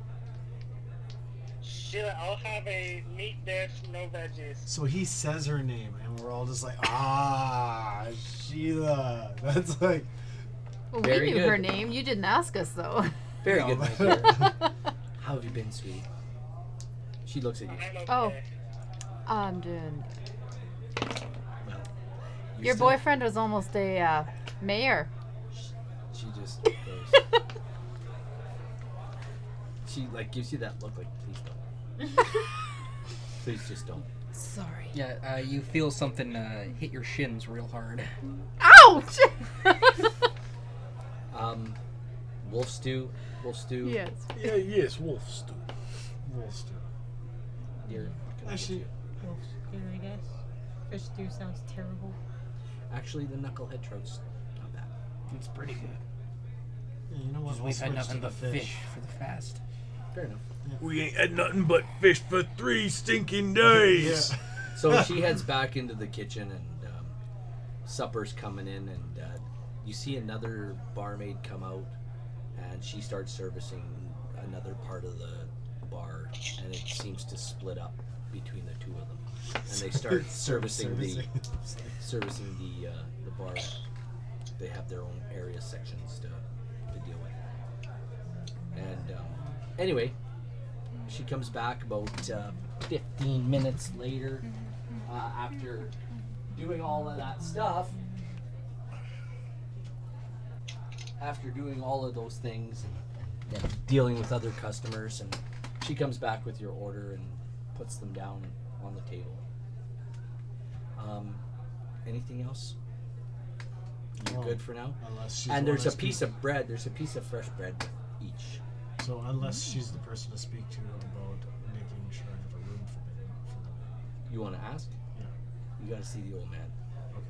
Sheila, I'll have a meat dish, no veggies. So he says her name, and we're all just like, Sheila. That's like, Well, Very we knew good. her name. You didn't ask us, though. Very No. good, my dear. How have you been, sweetie? She looks at you. I'm okay. Oh. I'm doing. Well, Your still- boyfriend was almost a mayor. just goes. She like gives you that look like, please don't. Please just don't. Sorry. Yeah, you feel something hit your shins real hard. Ouch! Wolf stew. Yes. Yeah, yes, wolf stew. Wolf stew. You're Actually, Wolf stew, I guess. Fish stew sounds terrible. actually the knucklehead trout's not bad. It's pretty good. yeah, you know what? Because We'll we've had switch nothing to the but fish for the fast. Fair enough. We ain't had nothing but fish for 3 stinking days. Yeah. So she heads back into the kitchen, and supper's coming in, and you see another barmaid come out, and she starts servicing another part of the bar, and it seems to split up between the two of them, and they start servicing the bar. They have their own area sections to deal with. And anyway, she comes back about 15 minutes later after doing all of that stuff. After doing all of those things and dealing with other customers, and she comes back with your order and puts them down on the table. Anything else? You're good for now? Unless she's And the there's one a to piece speak- of bread. There's a piece of fresh bread with each. So unless she's the person to speak to about making sure I have a room for them. You want to ask? Yeah. You got to see the old man. Okay.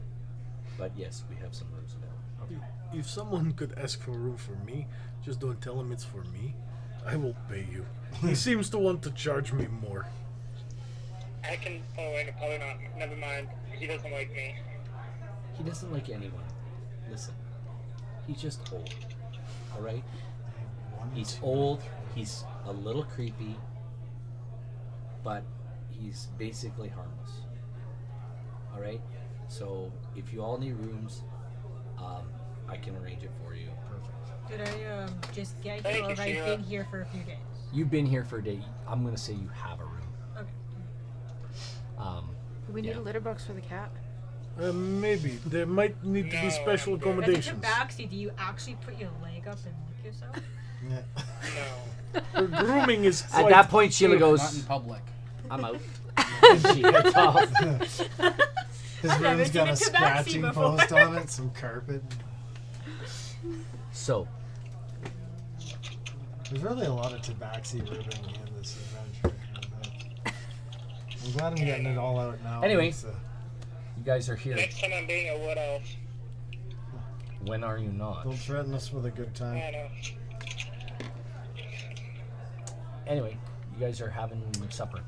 But yes, we have some rooms available. Okay. If someone could ask for room for me, just don't tell him it's for me. I will pay you. He seems to want to charge me more. I can. Oh, wait, probably not. Never mind. He doesn't like me. He doesn't like anyone. Listen, he's just old. All right? One, He's two, old. He's a little creepy, but he's basically harmless. All right? So if you all need rooms, I can arrange it for you. Perfect. Did I just get Thank here, or you, have I Sheila. been here for a few days? You've been here for a day. I'm gonna say you have a room. Okay. Do we need Yeah. a litter box for the cat? Maybe. There might need to be No, special I'm good. As a accommodations. tabaxi, do you actually put your leg up and lick yourself? Yeah. No. Her grooming is At quite... that point, Sheila Not in goes, public. "I'm out." And she heads off. His I've never room's got seen a a tabaxi scratching before. post on it, some carpet. So There's really a lot of tabaxi ribbing in this adventure. I'm glad I'm getting it all out now. Anyway. It's, you guys are here. Next time I'm being a wood elf. When are you not? don't threaten us with a good I time. know. Anyway, you guys are having supper.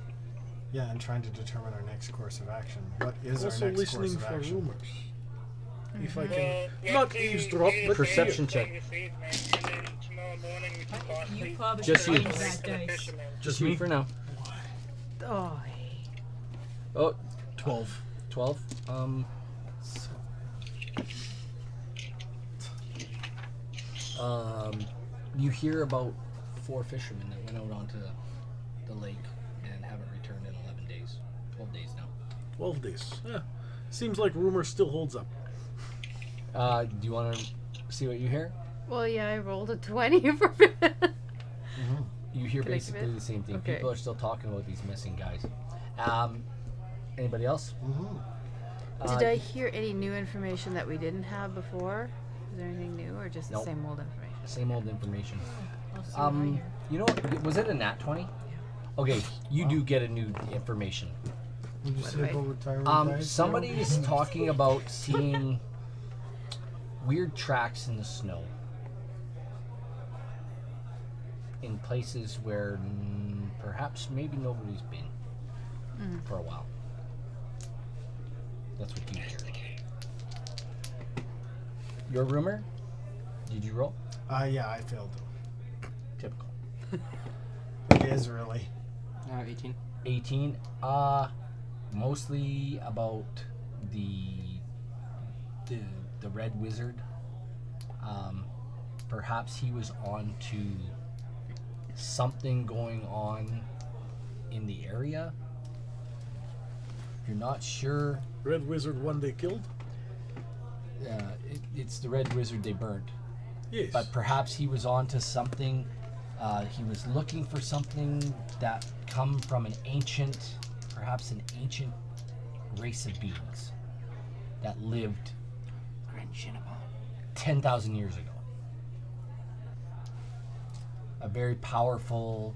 Yeah, and trying to determine our next course of action. What is Also our next course listening of for action? rumors. If I Well, can we not have to eavesdrop, do but the Perception thing check. this evening, and then tomorrow morning we can possibly You probably Just should you. change wait that for the dice. fishermen. Just me for now. Oh. Oh, 12. 12. You hear about 4 fishermen that went out onto the lake and haven't returned in 11 days. 12 days now. 12 days. Yeah. Seems like rumor still holds up. Do you want to see what you hear? Well, yeah, I rolled a 20 for You hear Can I give basically it? the same thing. Okay. People are still talking about these missing guys. Anybody else? Did I hear any new information that we didn't have before? Is there anything new or just Nope. the same old information? Same old information. I'll see what I hear. You know what? Was it a nat 20? Okay, you do get a new information. Did you say Right. about retiring guys? Somebody is talking about seeing weird tracks in the snow in places where perhaps maybe nobody's been for a while. That's what you hear. Your rumor? Did you roll? Yeah, I failed. Typical. It is really. 18. 18. Mostly about the red wizard. Perhaps he was on to something going on in the area. You're not sure. Red Wizard one they killed? It's the red wizard they burnt. Yes. but perhaps he was onto something. He was looking for something that come from perhaps an ancient race of beings that lived 10,000 years ago. A very powerful,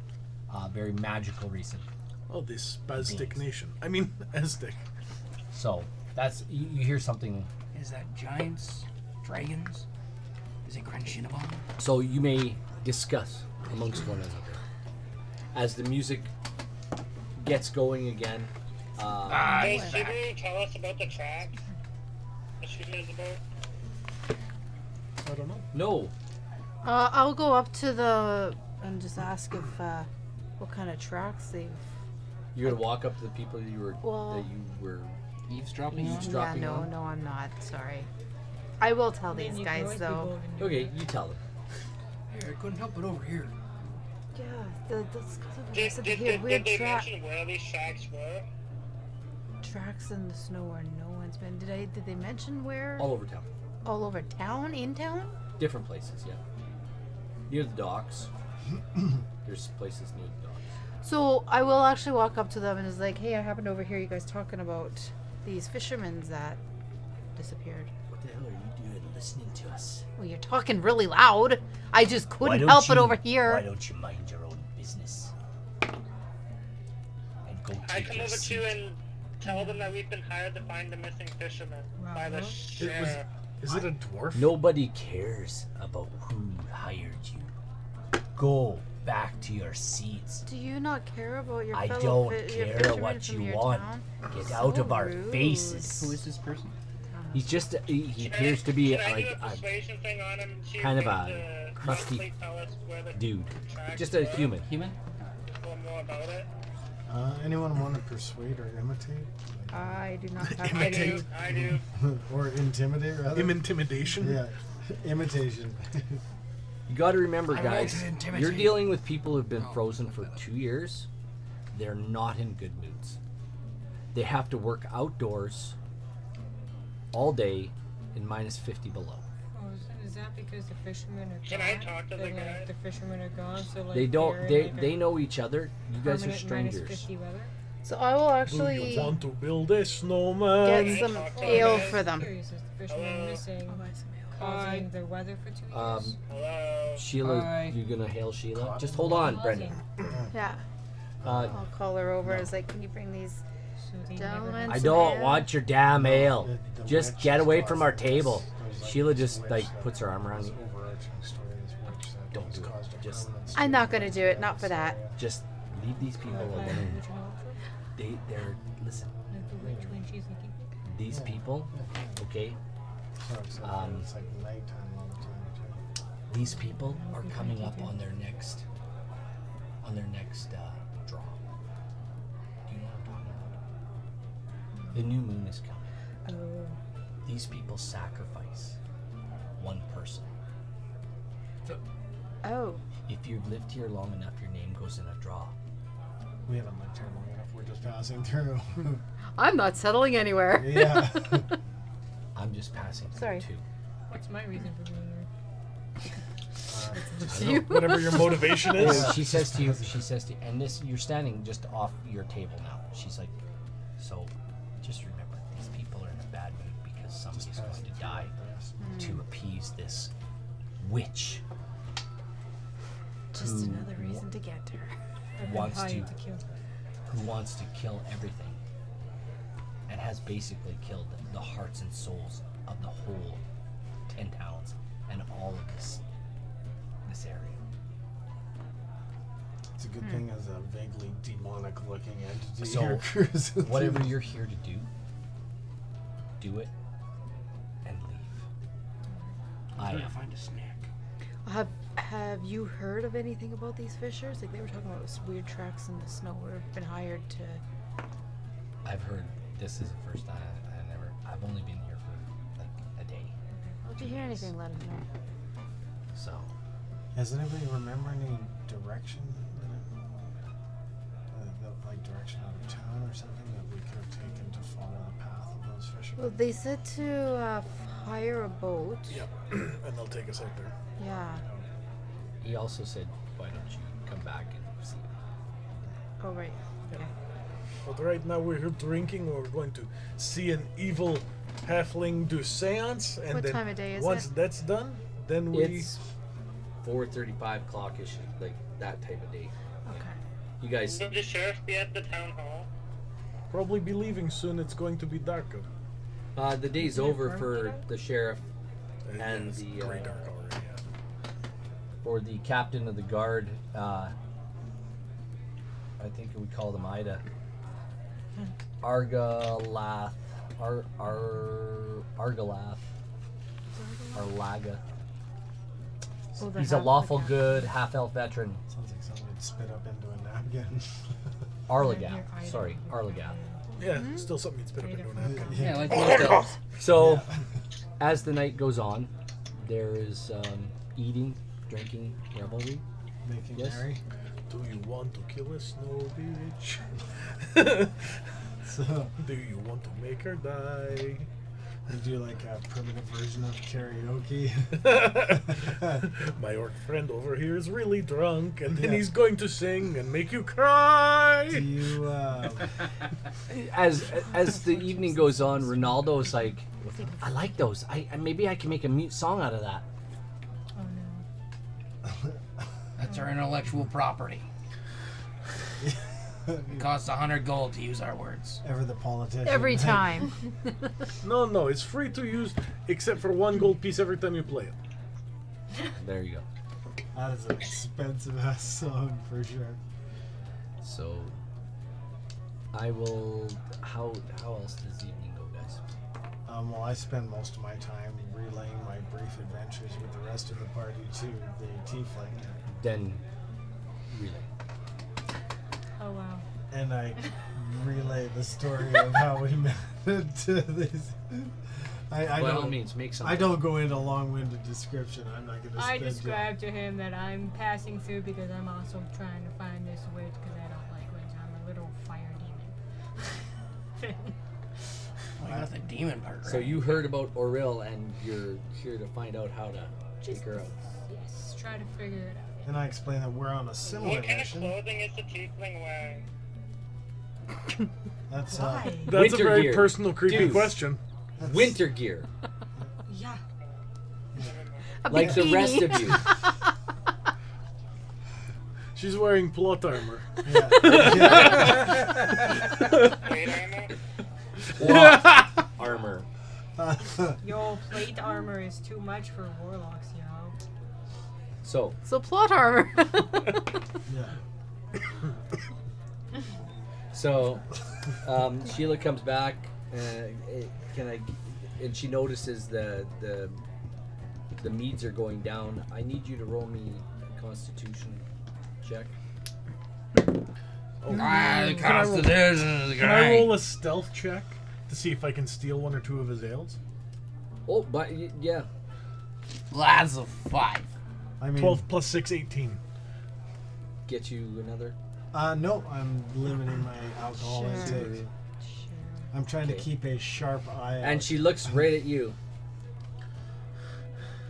very magical race of Oh, this Aztec beings. nation. I mean, Aztec. So that's you hear something. Is that giants? Dragons? Is it Crunchinabon? So you may discuss amongst one another as the music gets going again. Does Shibu tell us about the tracks? What she knows about? I don't know. No, I'll go up to the and just ask if what kind of tracks they've. you're gonna walk up to the people that you Well- were Eavesdropping on? Yeah, eavesdropping no, on. no, I'm not. Sorry. I will tell Then these you can guys always be though. bold and do Okay, it. you tell them. Here, I couldn't help it over here. Yeah, that's because of Did, said did, they hear did, weird did they mention where these tracks were? tracks in the snow where no one's been. Did they mention where? All over town, All over town? In town? different places. Yeah, near the docks. There's places near the docks. So I will actually walk up to them and is like, hey, I happened to overhear you guys talking about these fishermen that disappeared. What the hell are you doing listening to us? Well, you're talking really loud. I just Why couldn't don't help it you- over Why here. don't you mind your own business? And go I take come your over seat. to you and tell them that we've been hired to find the missing fisherman by the Bravo. sheriff. Is it a dwarf? Nobody cares about who hired you. Go back to your seats. Do you not care about your I fellow don't your care fishermen what from you your want. town? Get So out of our rude. faces. Who is this person? He's just he Can appears to be can I like do a a persuasion thing on him to kind of him a to crusty possibly tell us where the dude, tracks just a were? human. Human? Or more about it. Anyone want to persuade or imitate? I do not have I any. do. I do. Or intimidate, rather? Intimidation? Yeah, imitation. You got to remember, I want guys, to intimidate. you're dealing with people who've been frozen for 2 years. They're not in good moods. They have to work outdoors all day in minus 50 below. Oh, is that because the fishermen are Can gone? I talk to the That, guy? like, the fishermen are gone, so like They don't. they're in, They like, a they know each other. You guys are permanent strangers. minus 50 weather? So I will Do actually you want to build a snowman? get some talk to ale them? for them. Curious, is the fisherman missing, causing the weather for 2 years? Hello. Sheila, Hi. you're gonna hail Sheila. Just hold on, Brendan. Yeah, Uh, I'll call her over. It's like, can you bring these? So they Gentlemen, I some don't ale? want your damn ale. The Just witch get is away from our causing table. this. There's, Sheila this just witch like that- puts her arm around this you. overarching story, this witch that Don't has do it. caused a Just- permanent I'm not gonna state do it, in not for this that. area. Just leave these people Like, alone. which one also? They're listen. Like the witch when she's looking. These people, okay? So it's like, Um, it's like nighttime all the time too. These people are coming up on their next draw. Do you know what I'm talking about? The new moon is coming. Oh. These people sacrifice one person. Oh, If you've lived here long enough, your name goes in a draw. We haven't lived here long enough. We're just passing through. I'm not settling anywhere. Yeah. I'm just passing through Sorry. too. What's my reason for being here? You. Whatever your motivation is. Oh, she says to you, and this, you're standing just off your table now. She's like, so just remember, these people are in a bad mood because somebody's going to die to appease this witch Just Who another reason to get her. I've been wants hired to- kill her. who wants to kill everything and has basically killed the hearts and souls of the whole 10 towns and all of this area. It's a good thing as a vaguely demonic looking entity So, here cruising Whatever through. you're here to do it and leave. I Trying to am. find a snack. Have you heard of anything about these fishers? Like they were talking about this weird tracks in the snow. We've been hired to. I've heard this is the first time I've only been here for like a day. Well, if you hear anything, let us know. So Does anybody remember any direction? Like direction out of town or something that we could have taken to follow the path of those fishermen? Well, they said to hire a boat. Yep. And they'll take us out there. Yeah. He also said, why don't you come back and see him? Oh, right. Okay. But right now we're here drinking. We're going to see an evil halfling do seance, and What then time of day is once it? that's done, then we It's 4:35 clock-ish, like that type of day. Okay. You guys, Will the sheriff be at the town hall? probably be leaving soon. It's going to be darker. the day's over for the sheriff and it's the gray dark already. Yeah. or the captain of the guard. I think we call them Ida. Argalath. Argalath. Arlaga. Oh, the He's a half- lawful okay. good half-elf veteran. Sounds like someone would spit up into a napkin. Arlagath. Sorry, Arlagath. Yeah, still something you'd spit up into a napkin. Yeah, like most elves. So, as the night goes on, there is eating, drinking, revelry. Making Yes. merry. Do you want to kill a snow bitch? So Do you want to make her die? we do like a primitive version of karaoke. My orc friend over here is really drunk, and then Yeah. he's going to sing and make you cry. Do you As the evening goes on, Ronaldo's like, I like those. Maybe I can make a mute song out of that. Oh no. That's our intellectual property. It costs 100 gold to use our words. ever the politician? Every time. No, it's free to use, except for 1 gold piece every time you play it. There you go. That is an expensive ass song for sure. So, I will. How else does the evening go, guys? Well, I spend most of my time relaying my brief adventures with the rest of the party to the tiefling, Then, relay. Oh wow. and I relay the story of how we met to these. I By all don't. means, make some. I don't go into long-winded description. I'm not going to I spend. described to him that I'm passing through because I'm also trying to find this witch because I don't like witch. I'm a little fire demon. Oh, you got the demon part right. So you heard about Auril, and you're here to find out how to take her out. Yes, try to figure it out. And I explain that we're on a similar What kind of mission. clothing is the tiefling wearing? That's Why? That's Winter a very gear. personal, creepy Dude. question. Winter gear, Yeah. like the rest of you. She's wearing plot armor. yeah. Plate armor? Plot armor. Yo, plate armor is too much for warlocks, you know. So, So plot armor. yeah. So, Sheila comes back, and she notices the meads are going down. I need you to roll me a Constitution check. The Constitution is Can I great. roll a stealth check to see if I can steal 1 or 2 of his ales? Oh, but yeah, Lads of 5. I mean, 12 plus 6, 18. get you another. No, I'm limiting my alcohol Sure. intake. I'm trying to Okay. keep a sharp eye out. And she looks right at you.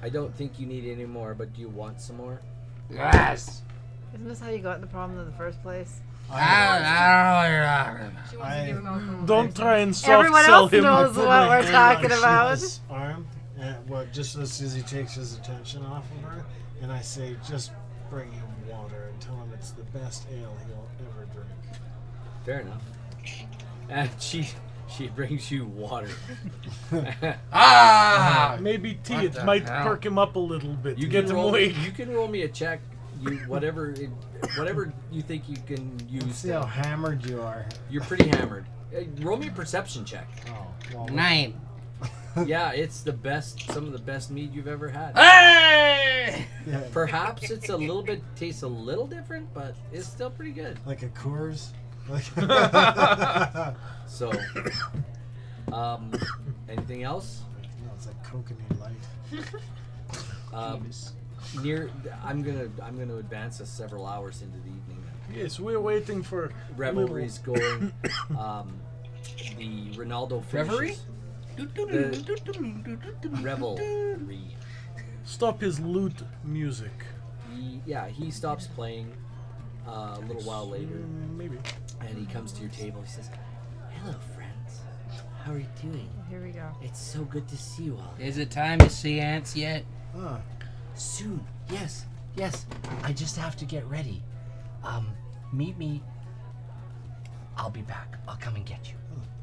I don't think you need any more, but do you want some more? Yes. Isn't this how you got in the problem in the first place? I don't know what you're talking about. She wants to give him alcohol. Don't try and soft Everyone sell else him. knows Put what my we're hand talking on about. Sheila's arm, and just as soon as he takes his attention off of her, and I say, just bring him water and tell him it's the best ale he'll ever drink. Fair enough. And she brings you water. Ah! Maybe tea. What It the might hell? perk him up a little bit. You to can get him roll. awake. You can roll me a check. Whatever you think you can use. See how hammered you are. You're pretty hammered. Roll me a perception check. Oh, well, 9. Yeah, it's the best. Some of the best mead you've ever had. Hey! yeah, Perhaps it's a little bit tastes a little different, but it's still pretty good. like a Coors. Like So, anything else? no, it's like coconut light. I'm gonna advance us several hours into the evening. Yes, we're waiting for Revelry's going. The Ronaldo finishes. Reverie? Revelry. stop his lute music. He stops playing a little while later, Maybe. and he comes to your table. He says, "Hello, friends. How are you doing? Here we go. It's so good to see you all. Is it time to see ants yet? Soon. Yes. I just have to get ready. Meet me. I'll be back. I'll come and get you.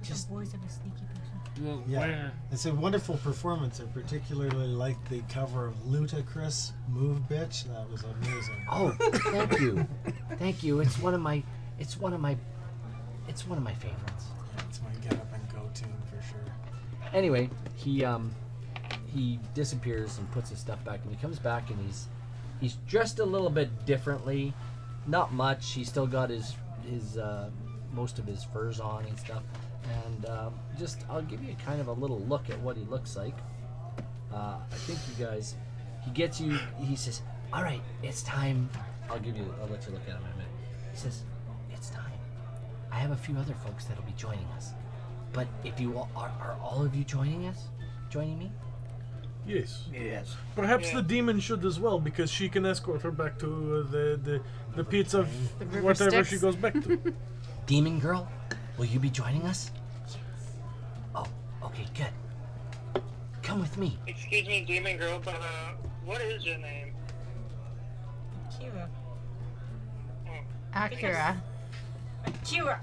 Just the voice of a sneaky person. Well, Yeah, it's a wonderful performance. I particularly like the cover of Ludacris, "Move Bitch." That was amazing. Oh, thank you. It's one of my favorites. It's my get up and go tune for sure. Anyway, he disappears and puts his stuff back, and he comes back, and he's dressed a little bit differently. Not much. He's still got his most of his furs on and stuff. And I'll give you kind of a little look at what he looks like. I think you guys, he gets you. He says, "All right, it's time." I'll let you look at him in a minute. He says, "It's time. I have a few other folks that'll be joining us. But if you are all of you joining me?" Yes. Yes. Perhaps the demon should as well, because she can escort her back to the pits of The river whatever Styx. she goes back to. Demon girl, will you be joining us? Oh, okay, good. Come with me. Excuse me, demon girl, but what is your name? Kira. Acura. Kira.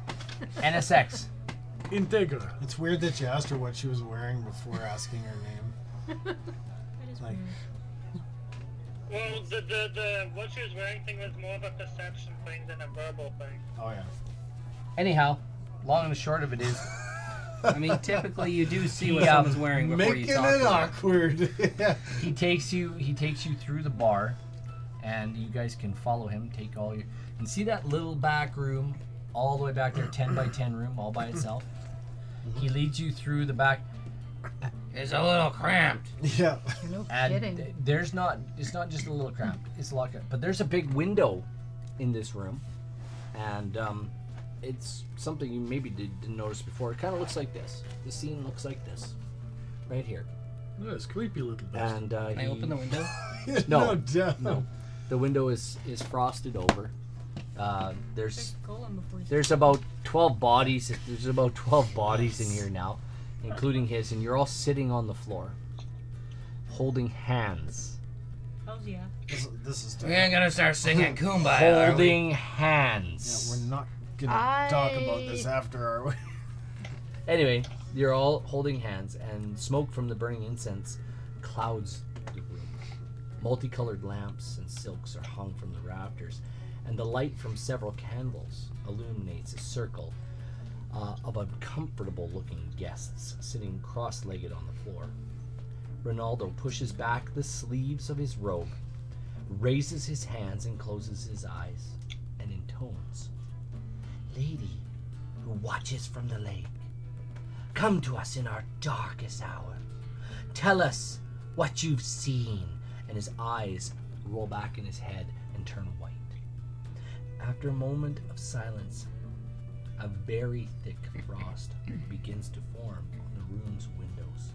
NSX. Integra. It's weird that you asked her what she was wearing before asking her name. That is Like, weird. Well, the what she was wearing thing was more of a perception thing than a verbal thing. oh yeah. Anyhow, long and the short of it is, I mean, typically you do see what Yeah. someone's wearing before you Making talk it to them. awkward. Yeah. he takes you through the bar, and you guys can follow him. Take all your, and see that little back room, all the way back there, 10 by 10 room, all by itself. He leads you through the back. It's a little cramped. Yeah. No And kidding. it's not just a little cramped. It's a lot, but there's a big window in this room, and it's something you maybe didn't notice before. It kind of looks like this. The scene looks like this, right here. Yeah, it's creepy little bastard. And Can I open the window? No, doubt. no. The window is frosted over. There's Check Golem before you there's about 12 bodies. There's about 12 bodies in here now, including his, and you're all sitting on the floor, holding hands. Hells yeah. This is We ain't gonna start singing Kumbaya, are we? Holding Yeah, hands. we're not gonna talk about this after, are we? Anyway, you're all holding hands, and smoke from the burning incense clouds the room. Multicolored lamps and silks are hung from the rafters, and the light from several candles illuminates a circle of uncomfortable-looking guests sitting cross-legged on the floor. Ronaldo pushes back the sleeves of his robe, raises his hands and closes his eyes, and intones, "Lady who watches from the lake, come to us in our darkest hour. Tell us what you've seen." And his eyes roll back in his head and turn white. After a moment of silence, a very thick frost begins to form on the room's windows,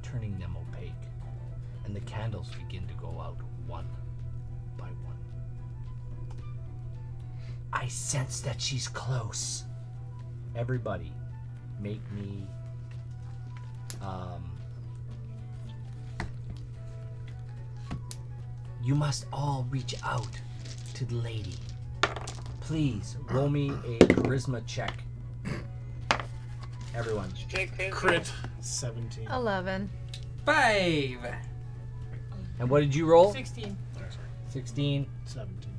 turning them opaque, and the candles begin to go out one by one. "I sense that she's close." Everybody, make me you must all reach out to the lady. Please roll me a charisma check. Everyone. Straight Crit. 17. 11. 5. And what did you roll? 16. 16. 17.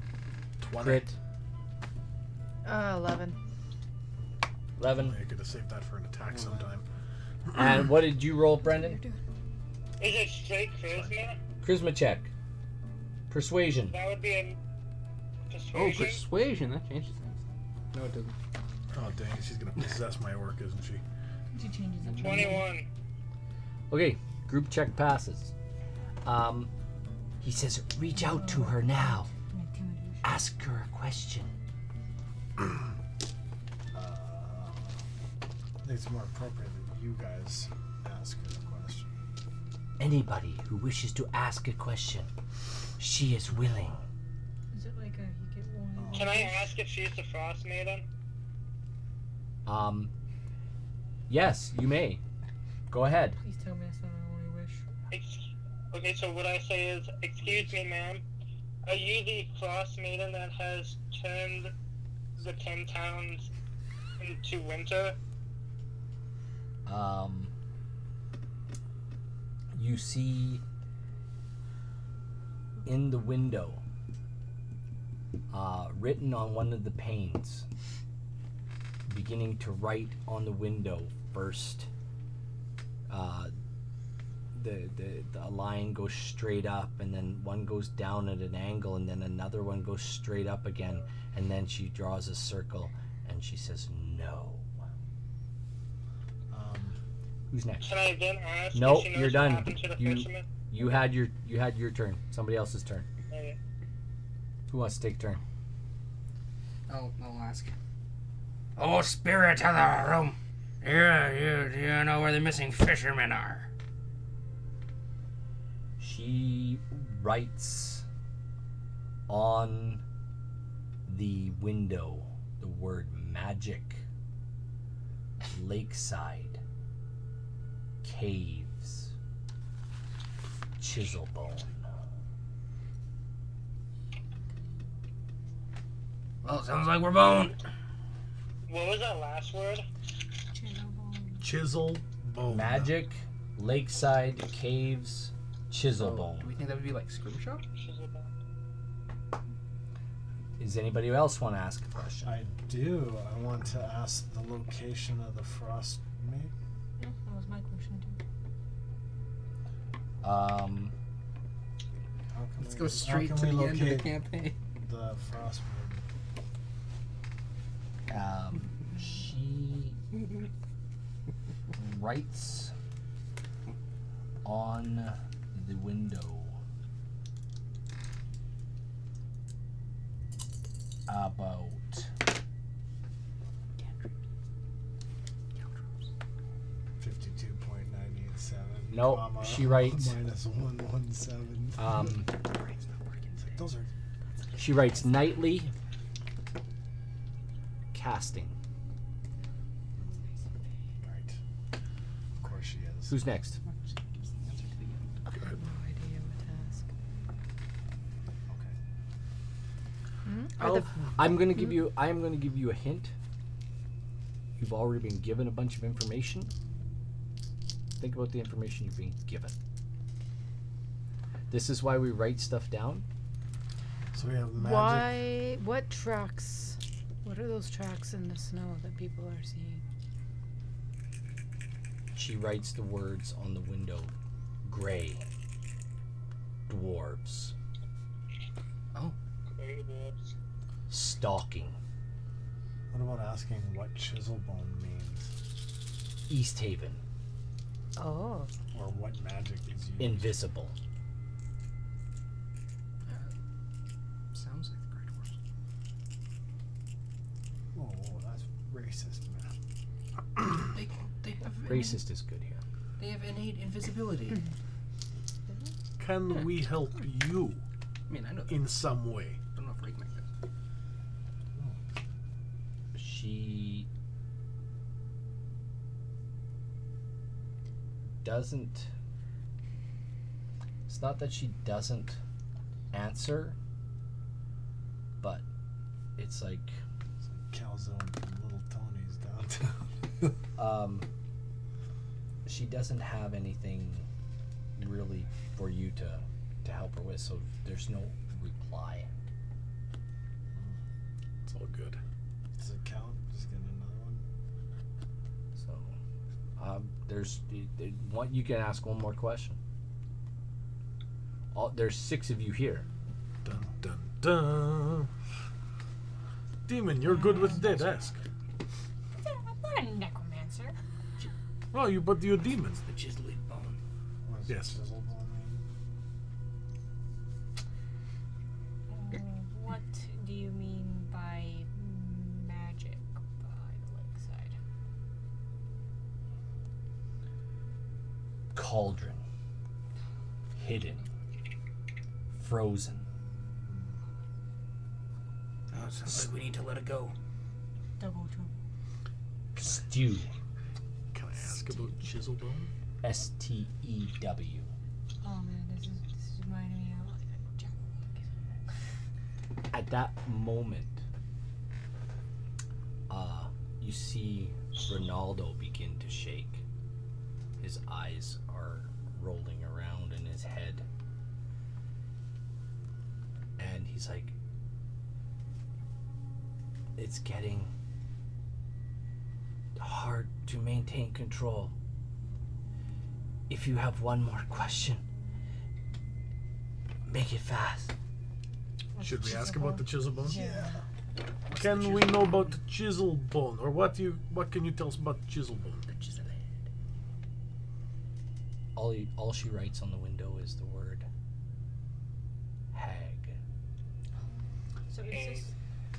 20. Crit. 11. 11. I could have saved that for an attack sometime. And what did you roll, Brendan? Is it straight charisma? Charisma check. Persuasion. That would be a Oh, persuasion. persuasion. That changes things. No, it doesn't. Oh dang, she's gonna possess my orc, isn't she? She changes it. 21. Okay, group check passes. He says, reach out to her now. Intimidation. Ask her a question. I think it's more appropriate that you guys ask her the question. anybody who wishes to ask a question. She is willing. Is it like a you get one? Can I ask if she's the frost maiden? Yes, you may. Go ahead. Please tell me that's not my only wish. Okay, so what I say is, excuse me, ma'am. Are you the frost maiden that has turned the 10 towns into winter? You see in the window, written on one of the panes, beginning to write on the window first. The line goes straight up, and then one goes down at an angle, and then another one goes straight up again, and then she draws a circle and she says no. Who's next? Can I then ask Nope, if she knows you're what done. happened to the fisherman? You had your turn. Somebody else's turn. Okay. Who wants to take a turn? I'll ask. Oh, spirit of the room. You know where the missing fishermen are? She writes on the window the word magic, lakeside, caves, Chiselbone. Well, sounds like we're boned. What was that last word? Chisel bone. Magic, lakeside, caves, Chiselbone. Do we think that would be like Scrimshaw? Does anybody else want to ask a question? I do. I want to ask the location of the frost maiden. Yeah, that was my question too. How can Let's we- go how straight can to we the end of the locate campaign. The frost maiden. She writes on the window about 52.987. Nope, comma, she writes- minus 117. Those are. she writes nightly casting. Right. Of course she is. Who's next? I have no idea what to ask. Okay. Are the I'm gonna give you a hint. You've already been given a bunch of information. Think about the information you've been given. This is why we write stuff down. So we have magic. Why? What tracks? What are those tracks in the snow that people are seeing? She writes the words on the window. Gray. Dwarves. Stalking. What about asking what Chiselbone means? East Haven. Oh. Or what magic is used? Invisible. Sounds like the Great Horse. Whoa, that's racist, man. They have Racist is good here. They have innate invisibility. Can we help you I mean, I know. in some way? I don't know if Rake does. She doesn't. It's not that she doesn't answer, but it's like It's like calzone from Little Tony's downtown. she doesn't have anything really for you to help her with, so there's no reply. It's all good. Does it count? Just get another one. So there's one. You can ask one more question. There's 6 of you here. Dun dun dun. Demon, you're good with dead. Ask. I'm not a necromancer. Oh, but you're a demon. The chiseled bone. What does Yes. Chiselbone mean? What do you mean by magic by the lakeside? Cauldron. hidden, frozen. Oh, it sounds like we need to let it go. Double trouble. Stew. Can I ask about Chiselbone? STEW. Oh man, this is reminding me of like a Jack. At that moment, you see Ronaldo begin to shake. His eyes are rolling around in his head. And he's like, it's getting hard to maintain control. If you have one more question, make it fast. Should we ask about the Chiselbone? Yeah. Can we know about the Chiselbone, or what can you tell us about the Chiselbone? All she writes on the window is the word hag. So is this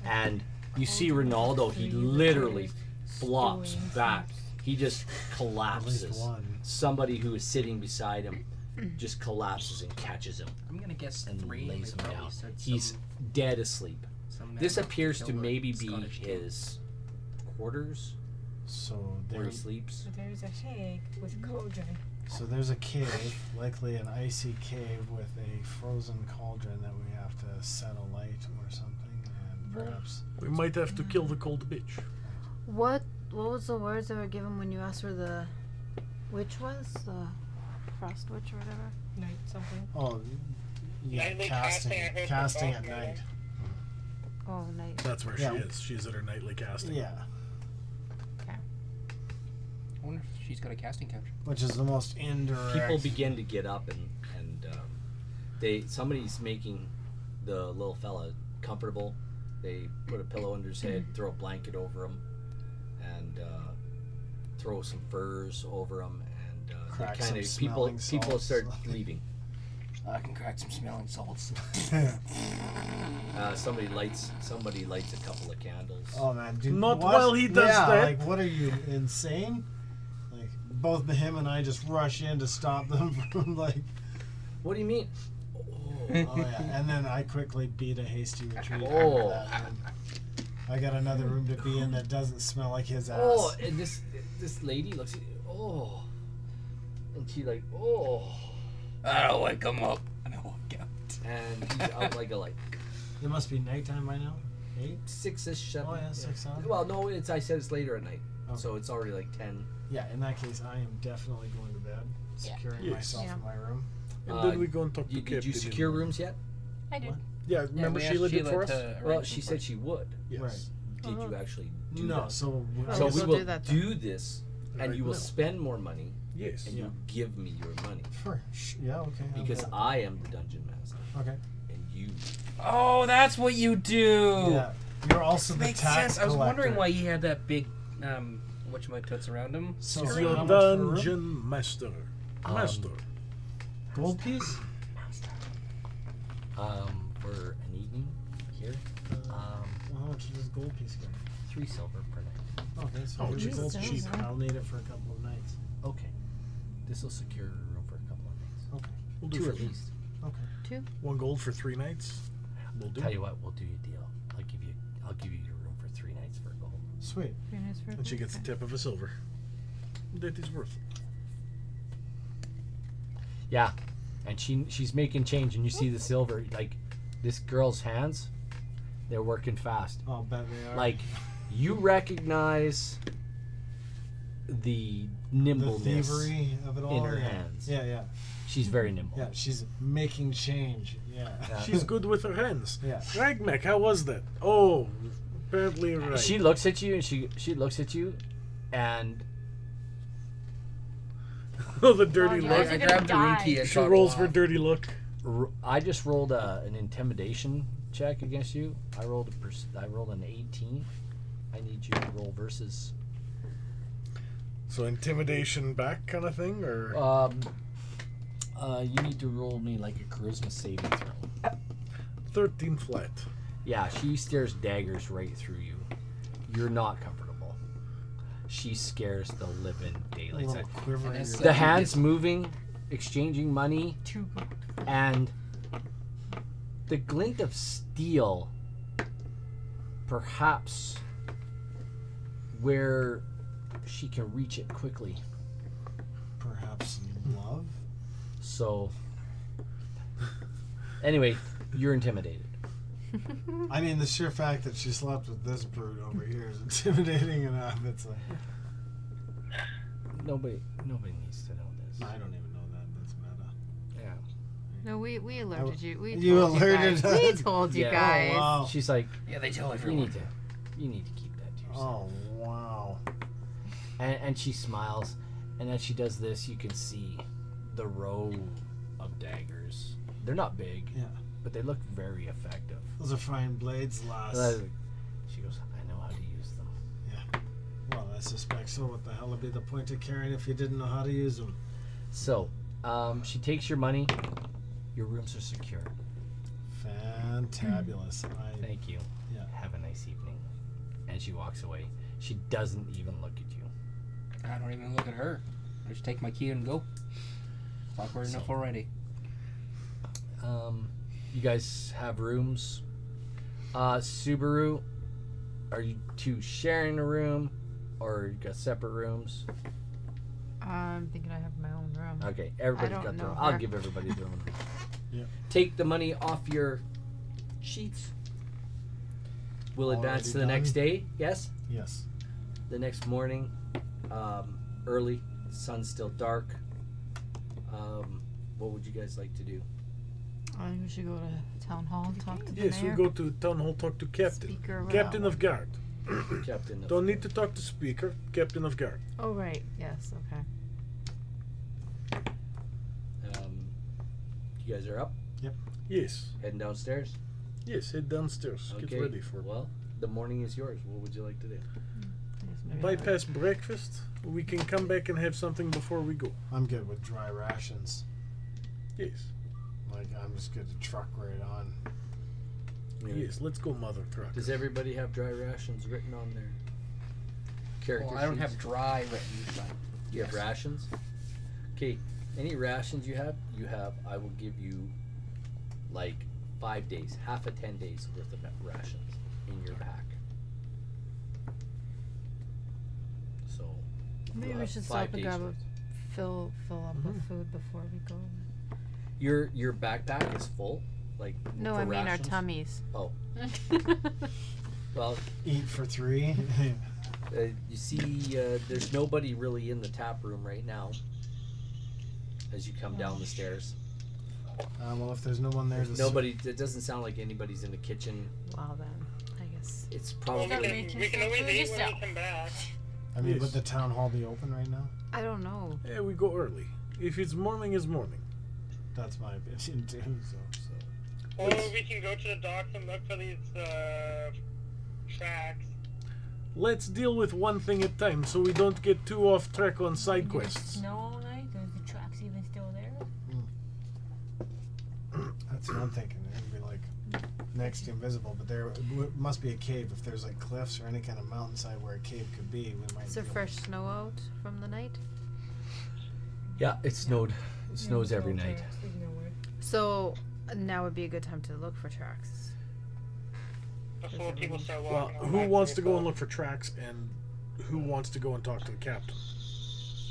And you see Ronaldo, he literally flops back. He just collapses. one. Somebody who is sitting beside him just collapses and catches him I'm gonna guess and 3. lays him They probably down. said He's dead asleep. some man This that appears to killed a maybe be Scottish king. his quarters So where there, he sleeps. So there's a hag with a cauldron. so there's a cave, likely an icy cave with a frozen cauldron that we have to set alight or something, and perhaps. We might have to kill the cold bitch. What was the words that were given when you asked where the witch was? The frost witch or whatever? Night something. Oh, yeah, Nightly casting, casting, I heard casting the at frostmaiden. night. Oh, night. That's where Yeah. she is. She's at her nightly casting. Yeah, I wonder if she's got a casting couch. which is the most indirect. People begin to get up and somebody's making the little fella comfortable. They put a pillow under his head, throw a blanket over him, and throw some furs over him, and Crack they kind some of people smelling salts. start leaving. I can crack some smelling salts. Somebody lights a couple of candles. Oh man, dude, Not what? while he does yeah, that. Like, what are you, insane? Like, both him and I just rush in to stop them from like. What do you mean? Oh yeah, and then I quickly beat a hasty retreat. Oh. After that, and I got another room to be in that doesn't smell like his ass. Oh, and this lady looks at you. Oh, and she like, oh, I don't wake him up. And I walk out. and he's out like a It must be nighttime by now. 8? 6-ish, 7. Oh yeah, 6 on. Well, no, I said it's later at night, Oh. so it's already like 10. Yeah, in that case, I am definitely going to bed, securing Yes. myself Yeah. in my room. And then we go and talk to Did you Captain secure in the- rooms yet? I did. What? Yeah, remember we asked Sheila did for us? to Well, arrange she some said she would. Yes. Right. Did you actually do No, that? so Oh, So guess we we'll will do that then. do this, and Right you will now. spend more money, Yes. and Yeah. you give me your money Yeah, okay. I'll because go. I am the dungeon master, Okay. and you. Oh, that's what you do. Yeah. You're also the Makes tax sense. I was wondering collector. why he had that big whatchamacallits around him. So He's how your much for a room? dungeon master. Master. Gold piece? For an evening here, Well, how much does gold piece get? 3 silver per night. Okay, so Oh, here's the gold Jesus. cheap. I'll need it for a couple of nights. Okay, this will secure a room for a couple of nights. Okay. We'll do 2 for at least. Okay. 1 gold for 3 nights. We'll do. Tell you what, we'll do you a deal. I'll give you your room for 3 nights for gold. Sweet. And she gets a tip of a silver. That is worth it. Yeah, and she's making change, and you see the silver. Like this girl's hands, they're working fast. I'll bet they are. Like you recognize the the nimbleness thievery of it all. in her yeah. hands. Yeah, yeah. She's very nimble. Yeah, she's making change. Yeah. Yeah. She's good with her hands. Yeah. Ragmek, how was that? Oh, apparently you're right. She looks at you, and she looks at you, and Oh, the dirty Oh, look. guys I are grabbed the gonna room die. key and She shot rolls him for off. dirty look. I just rolled an intimidation check against you. I rolled an 18. I need you to roll versus. So intimidation back kind of thing, or You need to roll me like a charisma saving throw. 13 flat. Yeah, she stares daggers right through you. You're not comfortable. She scares the living A daylights little out. quiver in And your it's The hands moving, exchanging money, 2 gold. and the glint of steel, perhaps where she can reach it quickly. Perhaps love? So, anyway, you're intimidated. I mean, the sheer fact that she slept with this brute over here is intimidating enough. It's like... Nobody needs to know this. I don't even know that. That's meta. Yeah. No, we alerted you. We You told alerted you guys. We us? told you Yeah. guys. Oh, wow. She's like, Yeah, they tell you everyone. need to keep that to yourself. Oh, wow. And she smiles, and as she does this, you can see the row of daggers. They're not big, Yeah. but they look very effective. Those are fine blades, lass. She goes, I know how to use them. Yeah. Well, I suspect so. What the hell would be the point of carrying if you didn't know how to use them? So, she takes your money. Your rooms are secure. Fantabulous. Thank you. Yeah. Have a nice evening. And she walks away. She doesn't even look at you. I don't even look at her. I just take my key and go. It's awkward enough already. You guys have rooms. Subaru, are you two sharing a room, or you got separate rooms? I'm thinking I have my own room. Okay, everybody's don't got their know own. I'll her. give everybody their own. Yeah. Take the money off your sheets. We'll advance Already to the next done? day. Yes. Yes. The next morning, early. Sun's still dark. What would you guys like to do? I think we should go to town hall and talk to the Yes, we mayor. go to town hall, talk to captain. Speaker, Captain of guard. Captain. Don't need to talk to speaker. Captain of guard. Oh, right. Yes, okay. You guys are up, Yes. heading downstairs. Yes, head downstairs. Okay. Get ready for it. Well, the morning is yours. What would you like to do? Yes, maybe Bypass breakfast. We can come back and have something before we go. I'm good with dry rations. Yes. Like, I'm just good to truck right on. Yes, let's go, mother truck. Does everybody have dry rations written on their character Well, I don't sheets? have dry written, but You have rations? Okay, any rations you have, I will give you like 5 days, half of 10 days worth of rations in your pack. So, Maybe you'll we have should 5 stop and days grab worth. fill up with food before we go. Your backpack is full? Like, No, for I mean rations? our tummies. Oh. Well, Eat for 3. you see, there's nobody really in the tap room right now as you come down the stairs. Well, if there's no one there There's to nobody. It doesn't sound like anybody's in the kitchen. Well then, I guess. It's Well, probably. we can always eat when we come back. I mean, Yes. would the town hall be open right now? I don't know. Yeah, we go early. If it's morning, it's morning. That's my opinion too. So. Or we can go to the docks and look for these tracks. Let's deal with one thing at a time so we don't get too off track on side Did it quests. snow all night? Is the tracks even still there? That's what I'm thinking. It'd be like next to invisible, but there must be a cave. If there's like cliffs or any kind of mountainside where a cave could be, we might. Is there be able- fresh snow out from the night? Yeah, it snowed. It snows every No night. tracks, there's nowhere. So now would be a good time to look for tracks. Before people start Well, walking. on who by wants to 3 go and o'clock. look for tracks, and who wants to go and talk to the captain?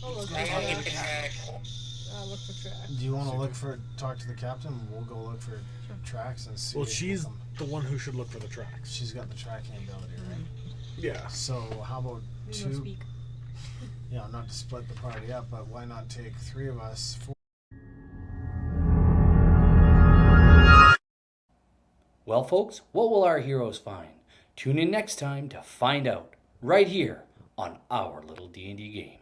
Oh, look for I want to look for tracks. tracks. Look for tracks. Do you want to talk to the captain? We'll go look for tracks and see. Well, if she's we'll come- the one who should look for the tracks. she's got the tracking ability, right? Yeah. So how about We two? don't speak. You know, not to split the party up, but why not take 3 of us? 4. Well, folks, what will our heroes find? Tune in next time to find out, right here on our little D&D game.